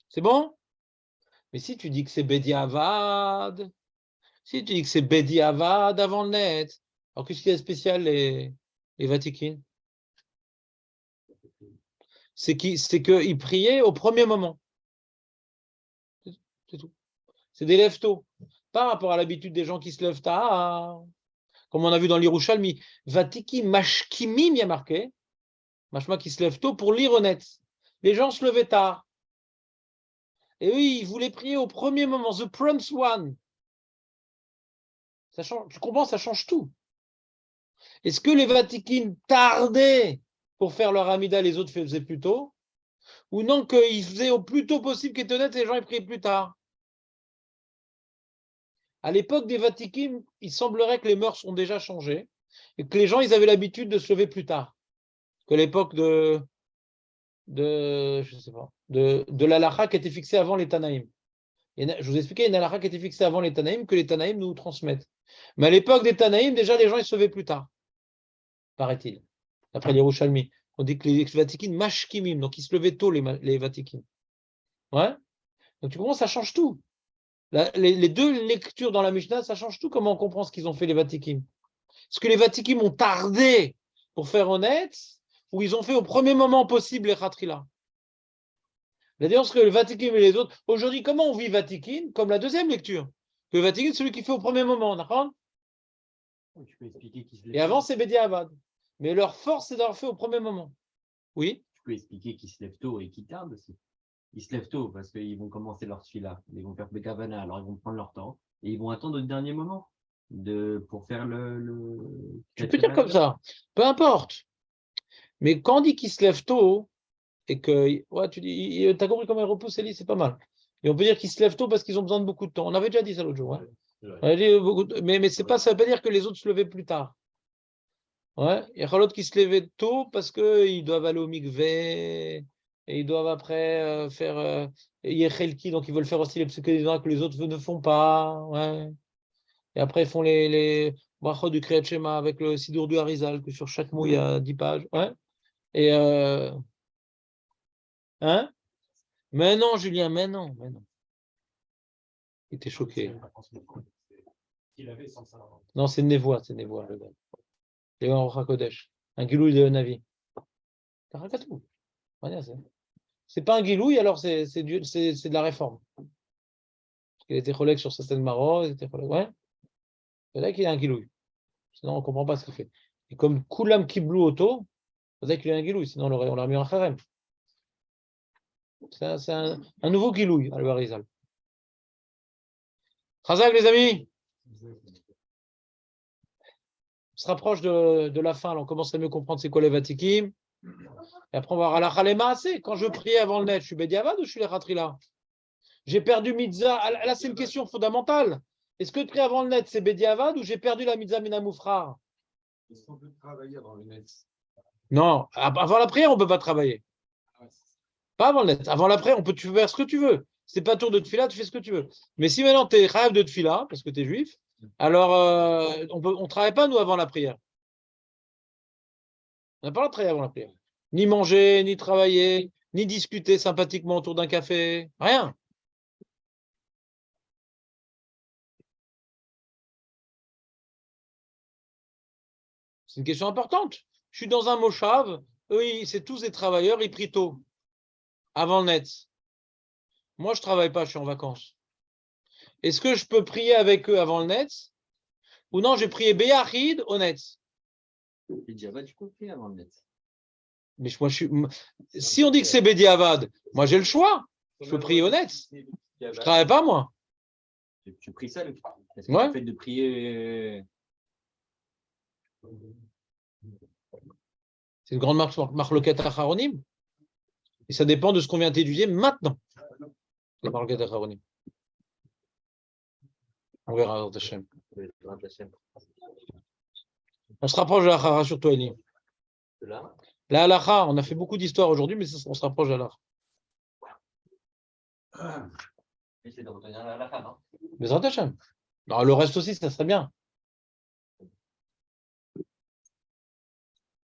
C'est bon? Mais si tu dis que c'est Bediavad, si tu dis que c'est Bediavad avant le net, alors qu'est-ce qu'il y a de spécial les Vatikin? C'est qu'ils priaient au premier moment. C'est tout. C'est des lève tôt. Par rapport à l'habitude des gens qui se lèvent tard, comme on a vu dans l'Irushalmi, Vatiki Mashkimim, il y a marqué, Mashma qui se lève tôt pour lire honnête. Les gens se levaient tard. Et eux, ils voulaient prier au premier moment, the prompt one. Ça change, tu comprends, ça change tout. Est-ce que les Vatikim tardaient pour faire leur Amida, les autres faisaient plus tôt? Ou non, qu'ils faisaient au plus tôt possible qu'ils étaient honnêtes et les gens ils priaient plus tard? À l'époque des Vatikim, il semblerait que les mœurs ont déjà changé et que les gens ils avaient l'habitude de se lever plus tard que l'époque je sais pas, de l'halakha qui était fixée avant les Tanaïm. Je vous expliquais une halakha qui était fixée avant les Tanaïm que les Tanaïm nous transmettent. Mais à l'époque des Tanaïm, déjà les gens ils se levaient plus tard, paraît-il. D'après les Yerushalmi, on dit que les Vatikim mashkimim, donc ils se levaient tôt les Vatikim. Ouais. Donc tu comprends, ça change tout. Les deux lectures dans la Mishnah, ça change tout comment on comprend ce qu'ils ont fait les Vatikim. Est-ce que les Vatikim ont tardé pour faire honnête ou ils ont fait au premier moment possible les Khatrila? La différence que le Vatikim et les autres, aujourd'hui, comment on vit Vatikim? Comme la deuxième lecture. Que le Vatikim, c'est celui qui fait au premier moment, d'accord? Tu peux expliquer qui se lève Et avant, c'est Bediavad. Mais leur force, c'est d'avoir fait au premier moment. Oui? Tu peux expliquer qu'ils se lèvent tôt et qu'ils tardent aussi. Ils se lèvent tôt parce qu'ils vont commencer leur tefila. Ils vont faire Bekavana, alors ils vont prendre leur temps et ils vont attendre le dernier moment. pour faire le Tu peux dire comme ça, peu importe. Mais quand on dit qu'il se lève tôt, et que, ouais, tu dis, t'as compris comment il repousse Eli, c'est pas mal. Et on peut dire qu'ils se lèvent tôt parce qu'ils ont besoin de beaucoup de temps. On avait déjà dit ça l'autre jour. Hein. On a dit mais c'est pas, ça veut pas dire que les autres se levaient plus tard. Ouais. Il y a l'autre qui se levait tôt parce qu'ils doivent aller au mikvé, et ils doivent après faire Yechelki, donc ils veulent faire aussi les psychédéliques que les autres ne font pas. Ouais. Et après, ils font les brachot du Kriyat Shema avec le Sidour du Harizal, que sur chaque mot, il y a 10 pages. Ouais. Et hein? Mais non, Julien, mais non, mais non. Il était choqué. Il avait sans ça. Non, c'est Nevoa, le gars. C'est un Rocha Kodesh. Un Gilouï de Navi. Karakatou. C'est pas un Gilouï, alors c'est de la réforme. Il était collègue sur certaines marottes, il était collègue. Ouais. C'est là qu'il y a un Gilouï. Sinon, on ne comprend pas ce qu'il fait. Et comme Koulam Kiblou Auto, c'est vrai qu'il y a un Gilouï, sinon on l'aurait mis en Kharem. C'est un nouveau Gilouï, à l'Arizal. Khazak, les amis, on se rapproche de la fin, là, on commence à mieux comprendre c'est quoi les Vatikim. Et après, on va voir à la Khalema. Quand je priais avant le net, je suis Bediavad ou je suis les Khatrila? J'ai perdu Mitzah. Là, c'est une question fondamentale. Est-ce que de prier avant le net, c'est Bediavad ou j'ai perdu la Mitzah Minamoufrar? Est-ce qu'on peut travailler avant le net? Non, avant la prière, on ne peut pas travailler. Pas avant le net. Avant la prière, tu peux faire ce que tu veux. C'est pas tour de tefila, tu fais ce que tu veux. Mais si maintenant tu es rêve de tefila, parce que tu es juif, alors on ne travaille pas, nous, avant la prière. On n'a pas le droit de travailler avant la prière. Ni manger, ni travailler, ni discuter sympathiquement autour d'un café. Rien. C'est une question importante. Je suis dans un moshav, eux, c'est tous des travailleurs, ils prient tôt, avant le net. Moi, je ne travaille pas, je suis en vacances. Est-ce que je peux prier avec eux avant le net? Ou non, j'ai prié Beyachid au net. Bediavad, tu peux prier avant le net. Mais si on dit que c'est Bediavad, moi j'ai le choix. Je peux prier au net. Je ne travaille pas, moi. Tu pries seul. Est-ce que Ouais. le fait de prier. C'est une grande marloquette acharonim. Et ça dépend de ce qu'on vient d'étudier maintenant. La marloquette acharonim. On verra dans Hachem. On se rapproche de la Hachara sur toi, Eli. La halacha, on a fait beaucoup d'histoires aujourd'hui, mais on se rapproche de la halacha. Essaye de retenir la halakha, non? Mais Hachem. Non, le reste aussi, ça serait bien.